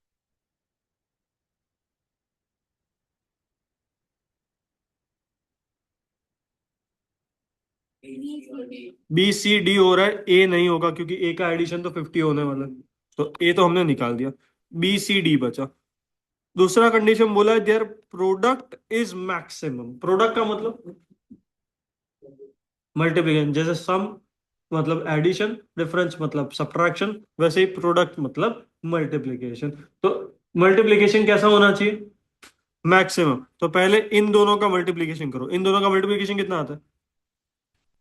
बी सी डी हो रहा है, ए नहीं होगा क्योंकि ए का एडिशन तो 50 होने वाला है, तो ए तो हमने निकाल दिया। बी सी डी बचा। दूसरा कंडीशन बोला है their product is maximum. Product का मतलब मल्टीप्लिकेशन, जैसे सम मतलब एडिशन, डिफरेंस मतलब सब्ट्रैक्शन, वैसे ही प्रोडक्ट मतलब मल्टीप्लिकेशन। तो मल्टीप्लिकेशन कैसा होना चाहिए? मैक्सिमम। तो पहले इन दोनों का मल्टीप्लिकेशन करो। इन दोनों का मल्टीप्लिकेशन कितना आता है?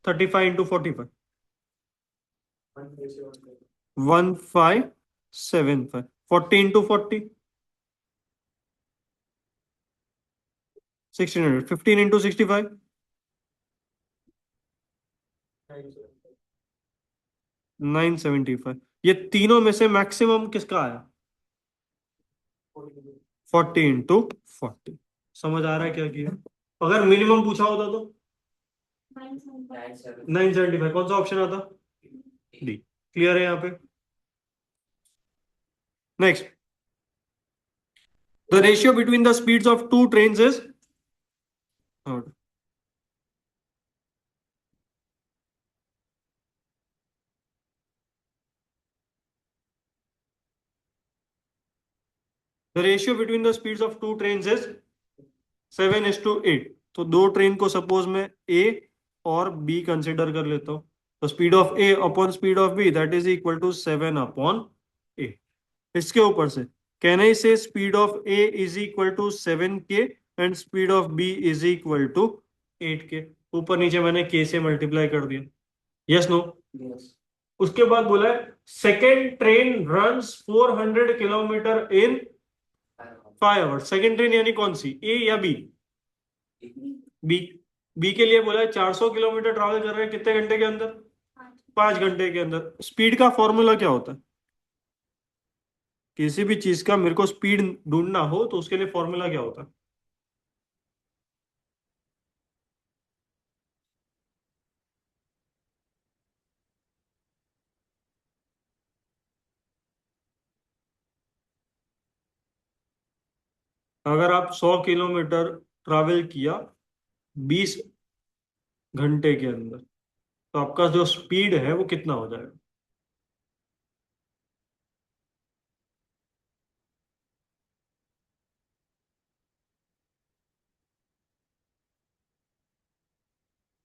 35 × 45। 1575। 40 × 40 1600। 15 × 65 975। ये तीनों में से मैक्सिमम किसका आया? 40 × 40। समझ आ रहा है क्या किया? अगर मिनिमम पूछा होता तो 975। कौन सा ऑप्शन आता? डी। क्लियर है यहाँ पे? Next, the ratio between the speeds of two trains is. The ratio between the speeds of two trains is 7:8। तो दो ट्रेन को सपोज मैं ए और बी कंसिडर कर लेता हूँ, तो speed of A upon speed of B that is equal to 7/A। इसके ऊपर से can I say speed of A is equal to 7K and speed of B is equal to 8K। ऊपर नीचे मैंने के से मल्टीप्लाई कर दिया। Yes no? Yes. उसके बाद बोला है second train runs 400 kilometre in 5 hours. Second train यानी कौन सी, ए या बी? बी। बी के लिए बोला है 400 किलोमीटर ट्रैवल कर रहे हैं कितने घंटे के अंदर? 5 घंटे के अंदर। स्पीड का फॉर्मूला क्या होता है? किसी भी चीज का मेरे को स्पीड ढूंढना हो तो उसके लिए फॉर्मूला क्या होता है? अगर आप 100 किलोमीटर ट्रैवल किया 20 घंटे के अंदर, तो आपका जो स्पीड है वो कितना हो जाएगा?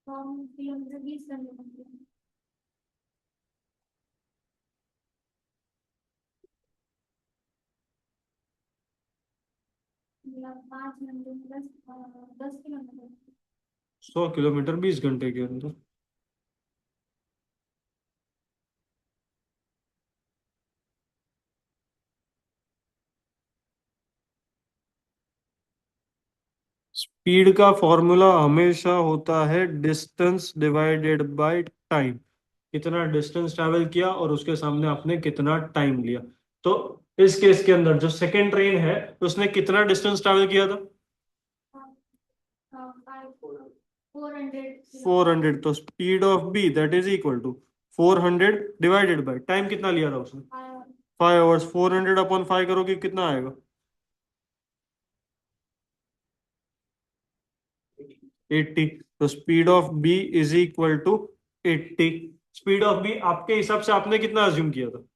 किलोमीटर 20 घंटे। मतलब 5 घंटे में 10 किलोमीटर। 100 किलोमीटर 20 घंटे के अंदर। स्पीड का फॉर्मूला हमेशा होता है डिस्टेंस डिवाइडेड बाय टाइम। कितना डिस्टेंस ट्रैवल किया और उसके सामने आपने कितना टाइम लिया। तो इस केस के अंदर जो सेकेंड ट्रेन है उसने कितना डिस्टेंस ट्रैवल किया था? 400। 400। तो speed of B that is equal to 400 divided by time. कितना लिया था उसने? 5 आवर्स। 400/5 करोगे कितना आएगा? 80। तो speed of B is equal to 80। Speed of B आपके हिसाब से आपने कितना अज्यूम किया था?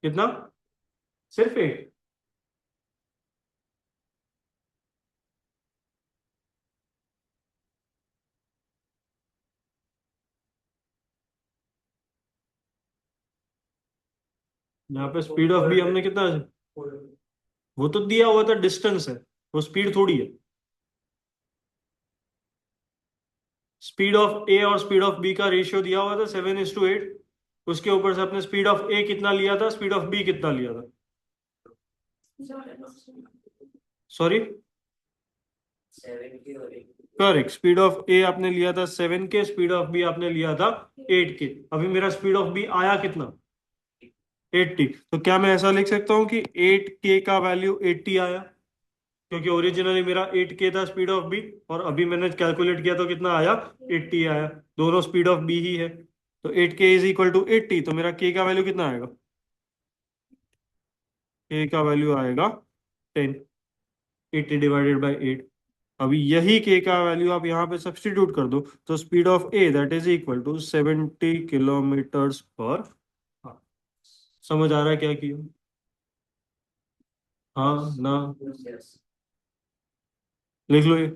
कितना? सिर्फ 8? यहाँ पे स्पीड ऑफ बी हमने कितना, वो तो दिया हुआ था डिस्टेंस है, वो स्पीड थोड़ी है। स्पीड ऑफ ए और स्पीड ऑफ बी का रेशियो दिया हुआ था 7:8। उसके ऊपर से अपने स्पीड ऑफ ए कितना लिया था, स्पीड ऑफ बी कितना लिया था? सॉरी, 7 के और 1 करेक्ट। स्पीड ऑफ ए आपने लिया था 7 के, स्पीड ऑफ बी आपने लिया था 8 के। अभी मेरा स्पीड ऑफ बी आया कितना? 80। तो क्या मैं ऐसा लिख सकता हूँ कि 8 के का वैल्यू 80 आया, क्योंकि ओरिजिनली मेरा 8 के था स्पीड ऑफ बी, और अभी मैंने कैलकुलेट किया तो कितना आया? 80 आया। दोनों स्पीड ऑफ बी ही है, तो 8 के इज इक्वल टू 80। तो मेरा के का वैल्यू कितना आएगा? के का वैल्यू आएगा 10। 80 डिवाइडेड बाई 8। अभी यही के का वैल्यू आप यहाँ पे सब्स्टिट्यूट कर दो, तो speed of A that is equal to 70 kilometres पर। समझ आ रहा है क्या किया? हाँ ना? यस। लिख लो ये।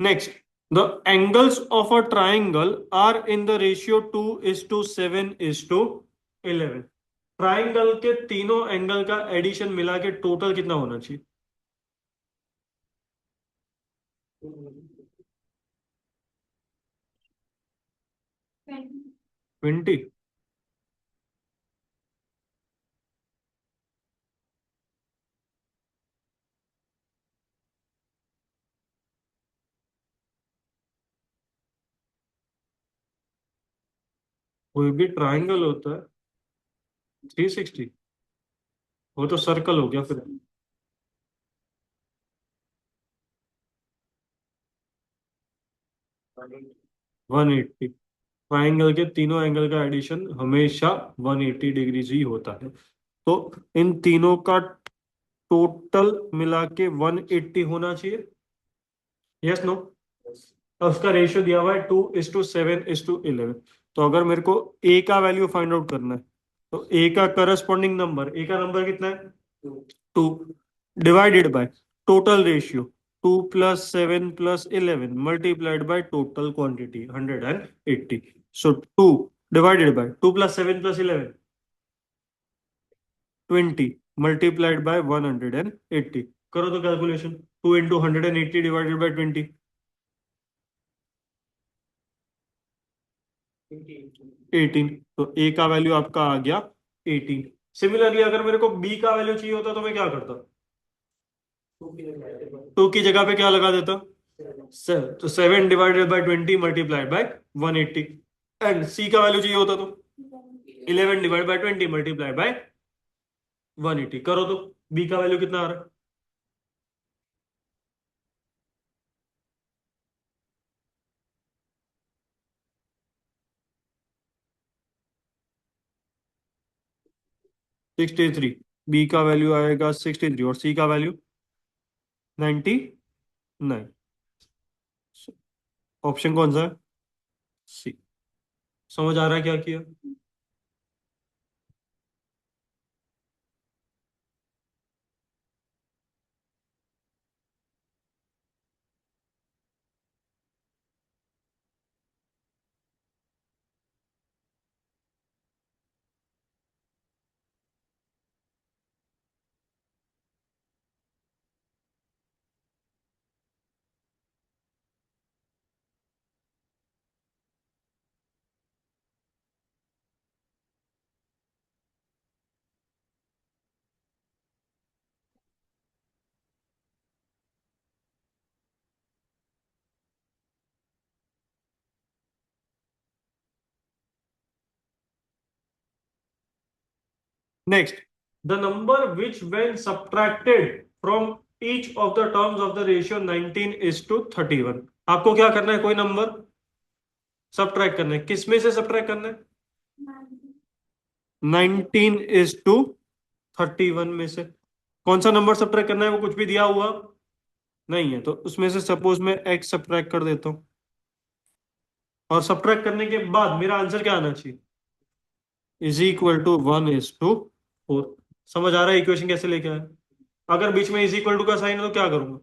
Next, the angles of a triangle are in the ratio 2:7:11। Triangle के तीनों एंगल का एडिशन मिला के टोटल कितना होना चाहिए? 20। कोई भी ट्राइंगल होता है 360, वो तो सर्कल हो गया फिर। 180। ट्राइंगल के तीनों एंगल का एडिशन हमेशा 180 डिग्रीज ही होता है। तो इन तीनों का टोटल मिला के 180 होना चाहिए। Yes no? अब उसका रेशियो दिया हुआ है 2:7:11। तो अगर मेरे को ए का वैल्यू फाइंड आउट करना है, तो ए का करस्पॉन्डिंग नंबर, ए का नंबर कितना है? 2 divided by total ratio 2 + 7 + 11 multiplied by total quantity 180। So 2 divided by 2 + 7 + 11 20 multiplied by 180। करो तो कैलकुलेशन। 2 × 180 divided by 20। 18। तो ए का वैल्यू आपका आ गया 18। सिमिलरली अगर मेरे को बी का वैल्यू चाहिए होता तो मैं क्या करता? 2 की जगह पे क्या लगा देता? तो 7 divided by 20 multiplied by 180। And C का वैल्यू चाहिए होता तो 11 डिवाइड बाय 20 मल्टीप्लाइड बाय 180। करो तो बी का वैल्यू कितना आ रहा है? 63। बी का वैल्यू आएगा 63 और सी का वैल्यू 99। ऑप्शन कौन सा है? सी। समझ आ रहा है क्या किया? Next, the number which when subtracted from each of the terms of the ratio 19:31। आपको क्या करना है, कोई नंबर सब्ट्रैक्ट करना है, किस में से सब्ट्रैक्ट करना है, 19:31 में से। कौन सा नंबर सब्ट्रैक्ट करना है, वो कुछ भी दिया हुआ नहीं है, तो उसमें से सपोज मैं x सब्ट्रैक्ट कर देता हूं, और सब्ट्रैक्ट करने के बाद मेरा आंसर क्या आना चाहिए, इज इक्वल टू 1:4। समझ आ रहा है इक्वेशन कैसे लेके आया। अगर बीच में इज इक्वल टू का साइन है तो क्या करूंगा,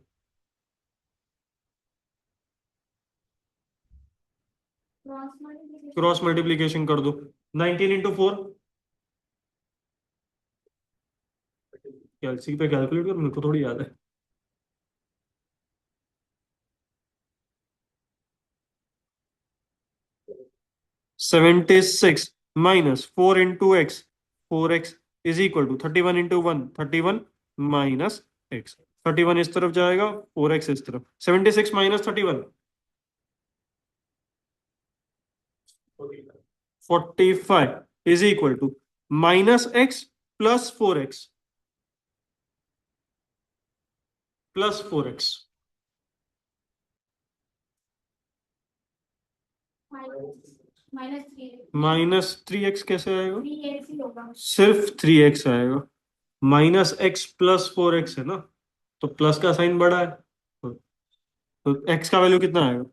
क्रॉस मल्टीप्लीकेशन कर दो। 19 × 4, कैलसी पे कैलकुलेट कर, मेरे को थोड़ी याद है। 76 minus 4 × x, 4x is equal to 31 × 1, 31 minus x। 31 इस तरफ जाएगा, 4x इस तरफ। 76 minus 31, 45 is equal to minus x plus 4x, plus 4x। -3x कैसे आएगा, 3x ही होगा। सिर्फ 3x आएगा। -x प्लस 4x है ना, तो प्लस का साइन बड़ा है, तो x का वैल्यू कितना आएगा,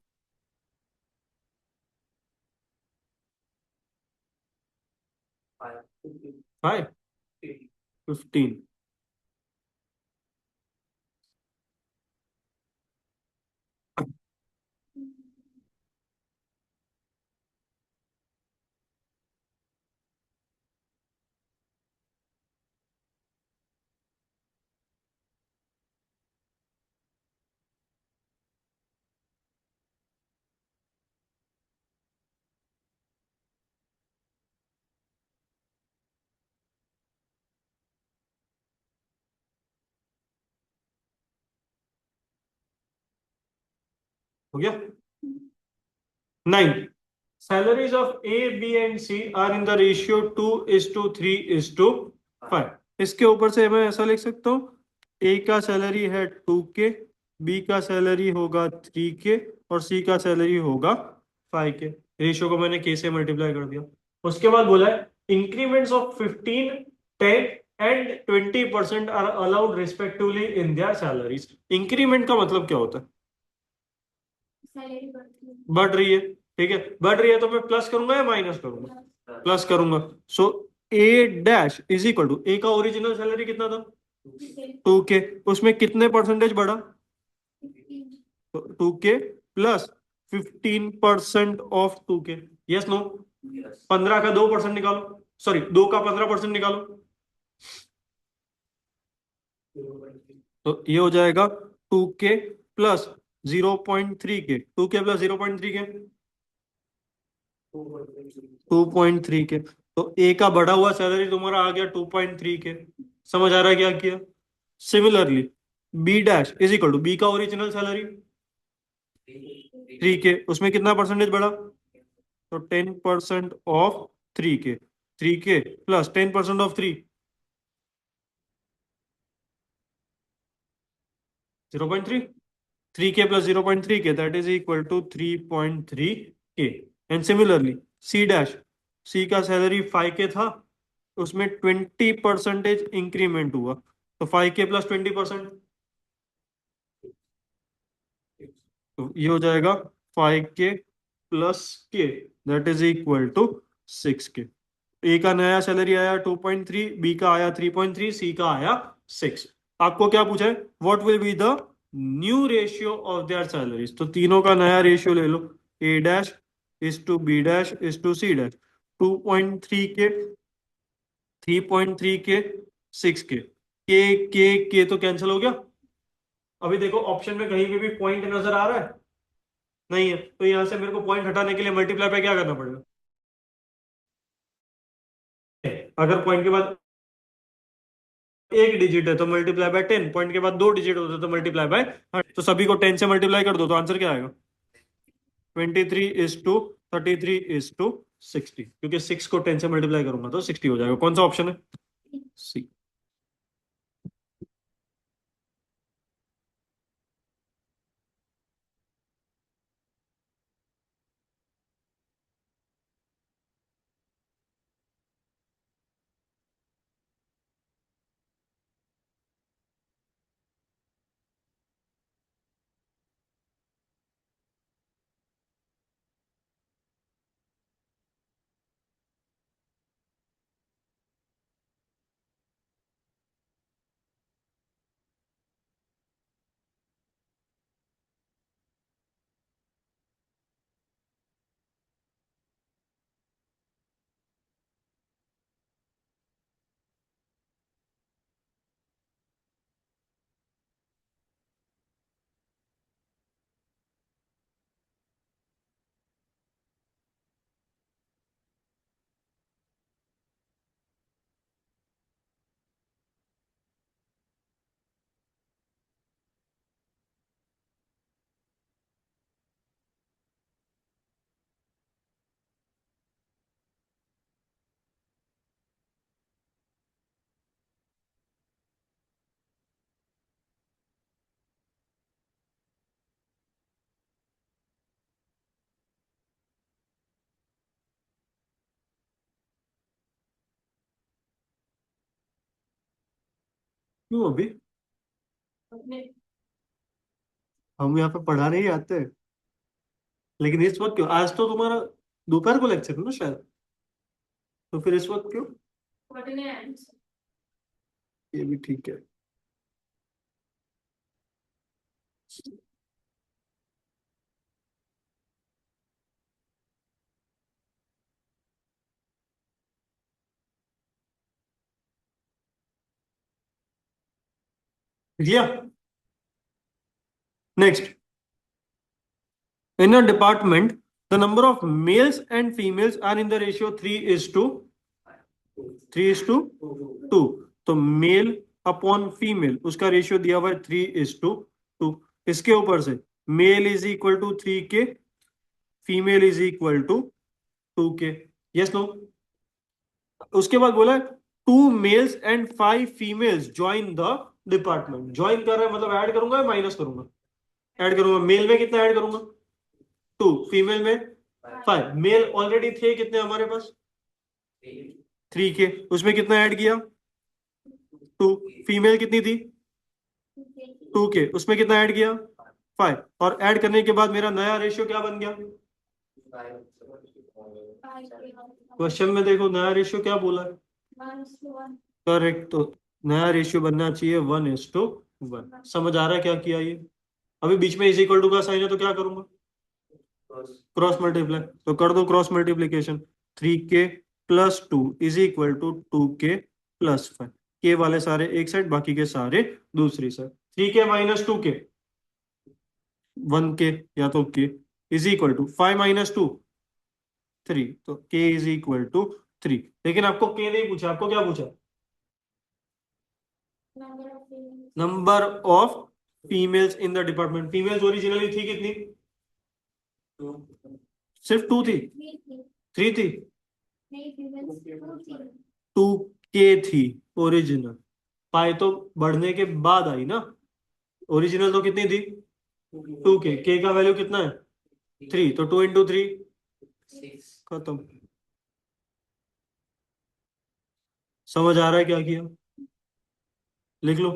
5, 15। हो गया। 9, salaries of A, B and C are in the ratio 2:3:5। इसके ऊपर से मैं ऐसा लिख सकता हूँ, A का सैलरी है 2K, B का सैलरी होगा 3K और C का सैलरी होगा 5K। रेशियो को मैंने K से मल्टीप्लाई कर दिया। उसके बाद बोला है increments of 15, 10 and 20% are allowed respectively in their salaries. Increment का मतलब क्या होता है, सैलरी बढ़ रही है, ठीक है, बढ़ रही है तो मैं प्लस करूंगा या माइनस करूंगा, प्लस करूंगा। सो ए डैश इज इक्वल टू, ए का ओरिजिनल सैलरी कितना था, 2K, उसमें कितने परसेंटेज बढ़ा, तो 2K plus 15% of 2K, yes no. 15 का 2% निकालो, सॉरी 2 का 15% निकालो, तो ये हो जाएगा 2K plus 0.3K, 2K plus 0.3K, 2.3K। तो ए का बढ़ा हुआ सैलरी तुम्हारा आ गया 2.3K। समझ आ रहा है क्या किया। Similarly B dash is equal to, B का ओरिजिनल सैलरी 3K, उसमें कितना परसेंटेज बढ़ा, तो 10% of 3K, 3K plus 10% of 3, 0.3, 3K plus 0.3K, that is equal to 3.3K। And similarly C dash, C का सैलरी 5K था, उसमें 20% increment हुआ, तो 5K प्लस 20%, तो ये हो जाएगा 5K प्लस के, that is equal to 6K। A का नया सैलरी आया 2.3, बी का आया 3.3, सी का आया 6। आपको क्या पूछा है, what will be the new ratio of their salaries, तो तीनों का नया रेशियो ले लो, A dash is to B dash is to C dash. 2.3K, 3.3K, 6K, के तो कैंसिल हो गया। अभी देखो ऑप्शन में कहीं भी पॉइंट नजर आ रहा है, नहीं है, तो यहां से मेरे को पॉइंट हटाने के लिए मल्टीप्लाई पे क्या करना पड़ेगा, अगर पॉइंट के बाद एक डिजिट है तो मल्टीप्लाई बाय 10, पॉइंट के बाद 2 डिजिट होते हैं तो मल्टीप्लाई बाय 100। तो सभी को 10 से मल्टीप्लाई कर दो तो आंसर क्या आएगा, 23:33:60, क्योंकि 6 को 10 से मल्टीप्लाई करूंगा तो 60 हो जाएगा। कौन सा ऑप्शन है, सी। क्यों अभी हम यहाँ पे पढ़ा नहीं आते हैं। लेकिन इस वक्त क्यों? आज तो तुम्हारा दोपहर को लेक्चर है ना शायद, तो फिर इस वक्त क्यों? ये भी ठीक है। लिया। Next, in a department the number of males and females are in the ratio 3:2 तो मेल अपॉन फीमेल उसका रेशियो दिया हुआ है 3:2। इसके ऊपर से मेल इज इक्वल टू 3 के, फीमेल इज इक्वल टू 2 के। Yes no? उसके बाद बोला 2 males and 5 females join the department. Join कर रहा है मतलब ऐड करूंगा या माइनस करूंगा? ऐड करूंगा। मेल में कितना ऐड करूंगा? 2, फीमेल में 5। मेल ऑलरेडी थे कितने हमारे पास? 3 के। उसमें कितना ऐड किया? 2। फीमेल कितनी थी? 2 के। उसमें कितना ऐड किया? 5। और ऐड करने के बाद मेरा नया रेशियो क्या बन गया? क्वेश्चन में देखो नया रेशियो क्या बोला है। करेक्ट। तो नया रेशियो बनना चाहिए 1:1। समझ आ रहा है क्या किया ये? अभी बीच में इज इक्वल टू का साइन है तो क्या करूंगा? Cross multiply. तो कर दो क्रॉस मल्टीप्लीकेशन। 3 के+2 इज इक्वल टू 2 के+5। के वाले सारे एक साइड, बाकी के सारे दूसरी साइड। 3 के - 2 के 1 के, या तो के इज इक्वल टू 5 - 2 3। तो के इज इक्वल टू 3। लेकिन आपको के नहीं पूछा, आपको क्या पूछा? Number of females in the department. Females originally थी कितनी? सिर्फ 2 थी? 3 थी? 2 के थी ओरिजिनल। पाई तो बढ़ने के बाद आई ना। ओरिजिनल तो कितनी थी? 2 के का वैल्यू कितना है? 3। तो 2 × 3 खत्म। समझ आ रहा है क्या किया? लिख लो।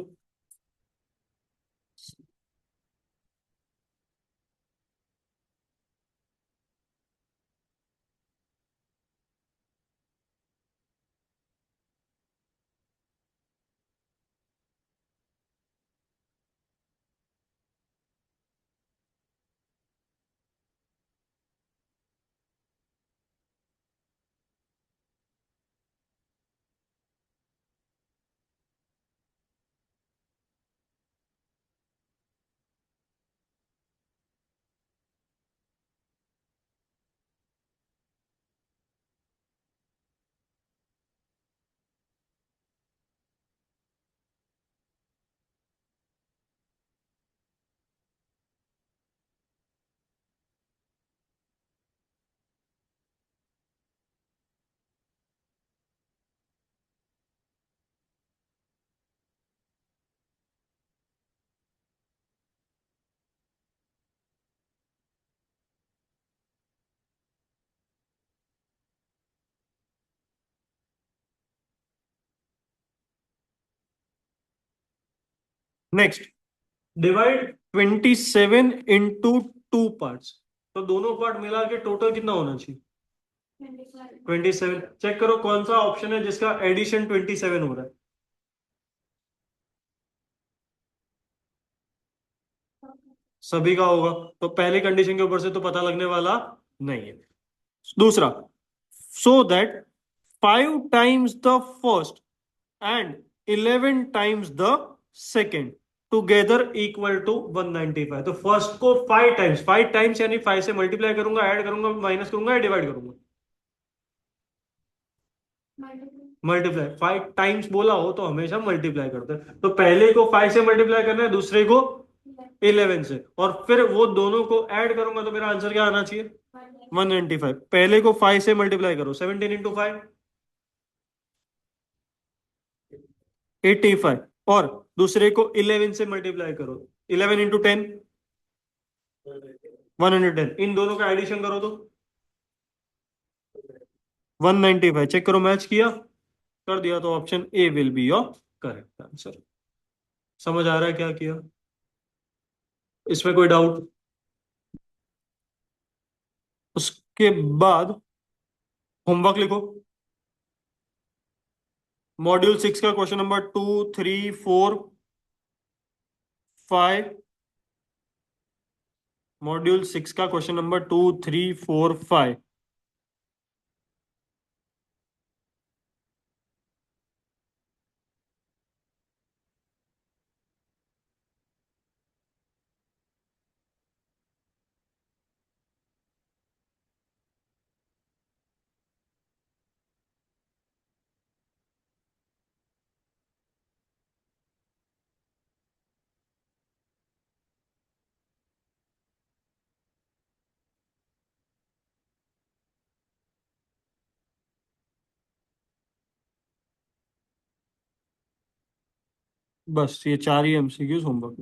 Next, divide 27 into 2 parts. तो दोनों पार्ट मिला के टोटल कितना होना चाहिए? 27। चेक करो कौन सा ऑप्शन है जिसका एडिशन 27 हो रहा है। सभी का होगा, तो पहली कंडीशन के ऊपर से तो पता लगने वाला नहीं है। दूसरा, so that 5 times the first and 11 times the second together equal to 195। तो फर्स्ट को 5 टाइम्स, 5 टाइम्स यानी 5 से मल्टीप्लाई करूंगा, ऐड करूंगा, माइनस करूंगा या डिवाइड करूंगा? मल्टीप्लाई। 5 टाइम्स बोला हो तो हमेशा मल्टीप्लाई करते हैं, तो पहले को 5 से मल्टीप्लाई करना है, दूसरे को 11 से, और फिर वो दोनों को ऐड करूंगा तो मेरा आंसर क्या आना चाहिए? 195। पहले को 5 से मल्टीप्लाई करो, 17 इंटू 5 85, और दूसरे को 11 से मल्टीप्लाई करो, 11 इंटू 10 110। इन दोनों का एडिशन करो तो 195। चेक करो, मैच किया, कर दिया, तो option A will be your correct answer. समझ आ रहा है क्या किया? इसमें कोई डाउट? उसके बाद होमवर्क लिखो। मॉड्यूल 6 का क्वेश्चन नंबर 2, 3, 4, 5। मॉड्यूल 6 का क्वेश्चन नंबर 2, 3, 4, 5। बस ये 4 ही एमसीक्यूज होमवर्क।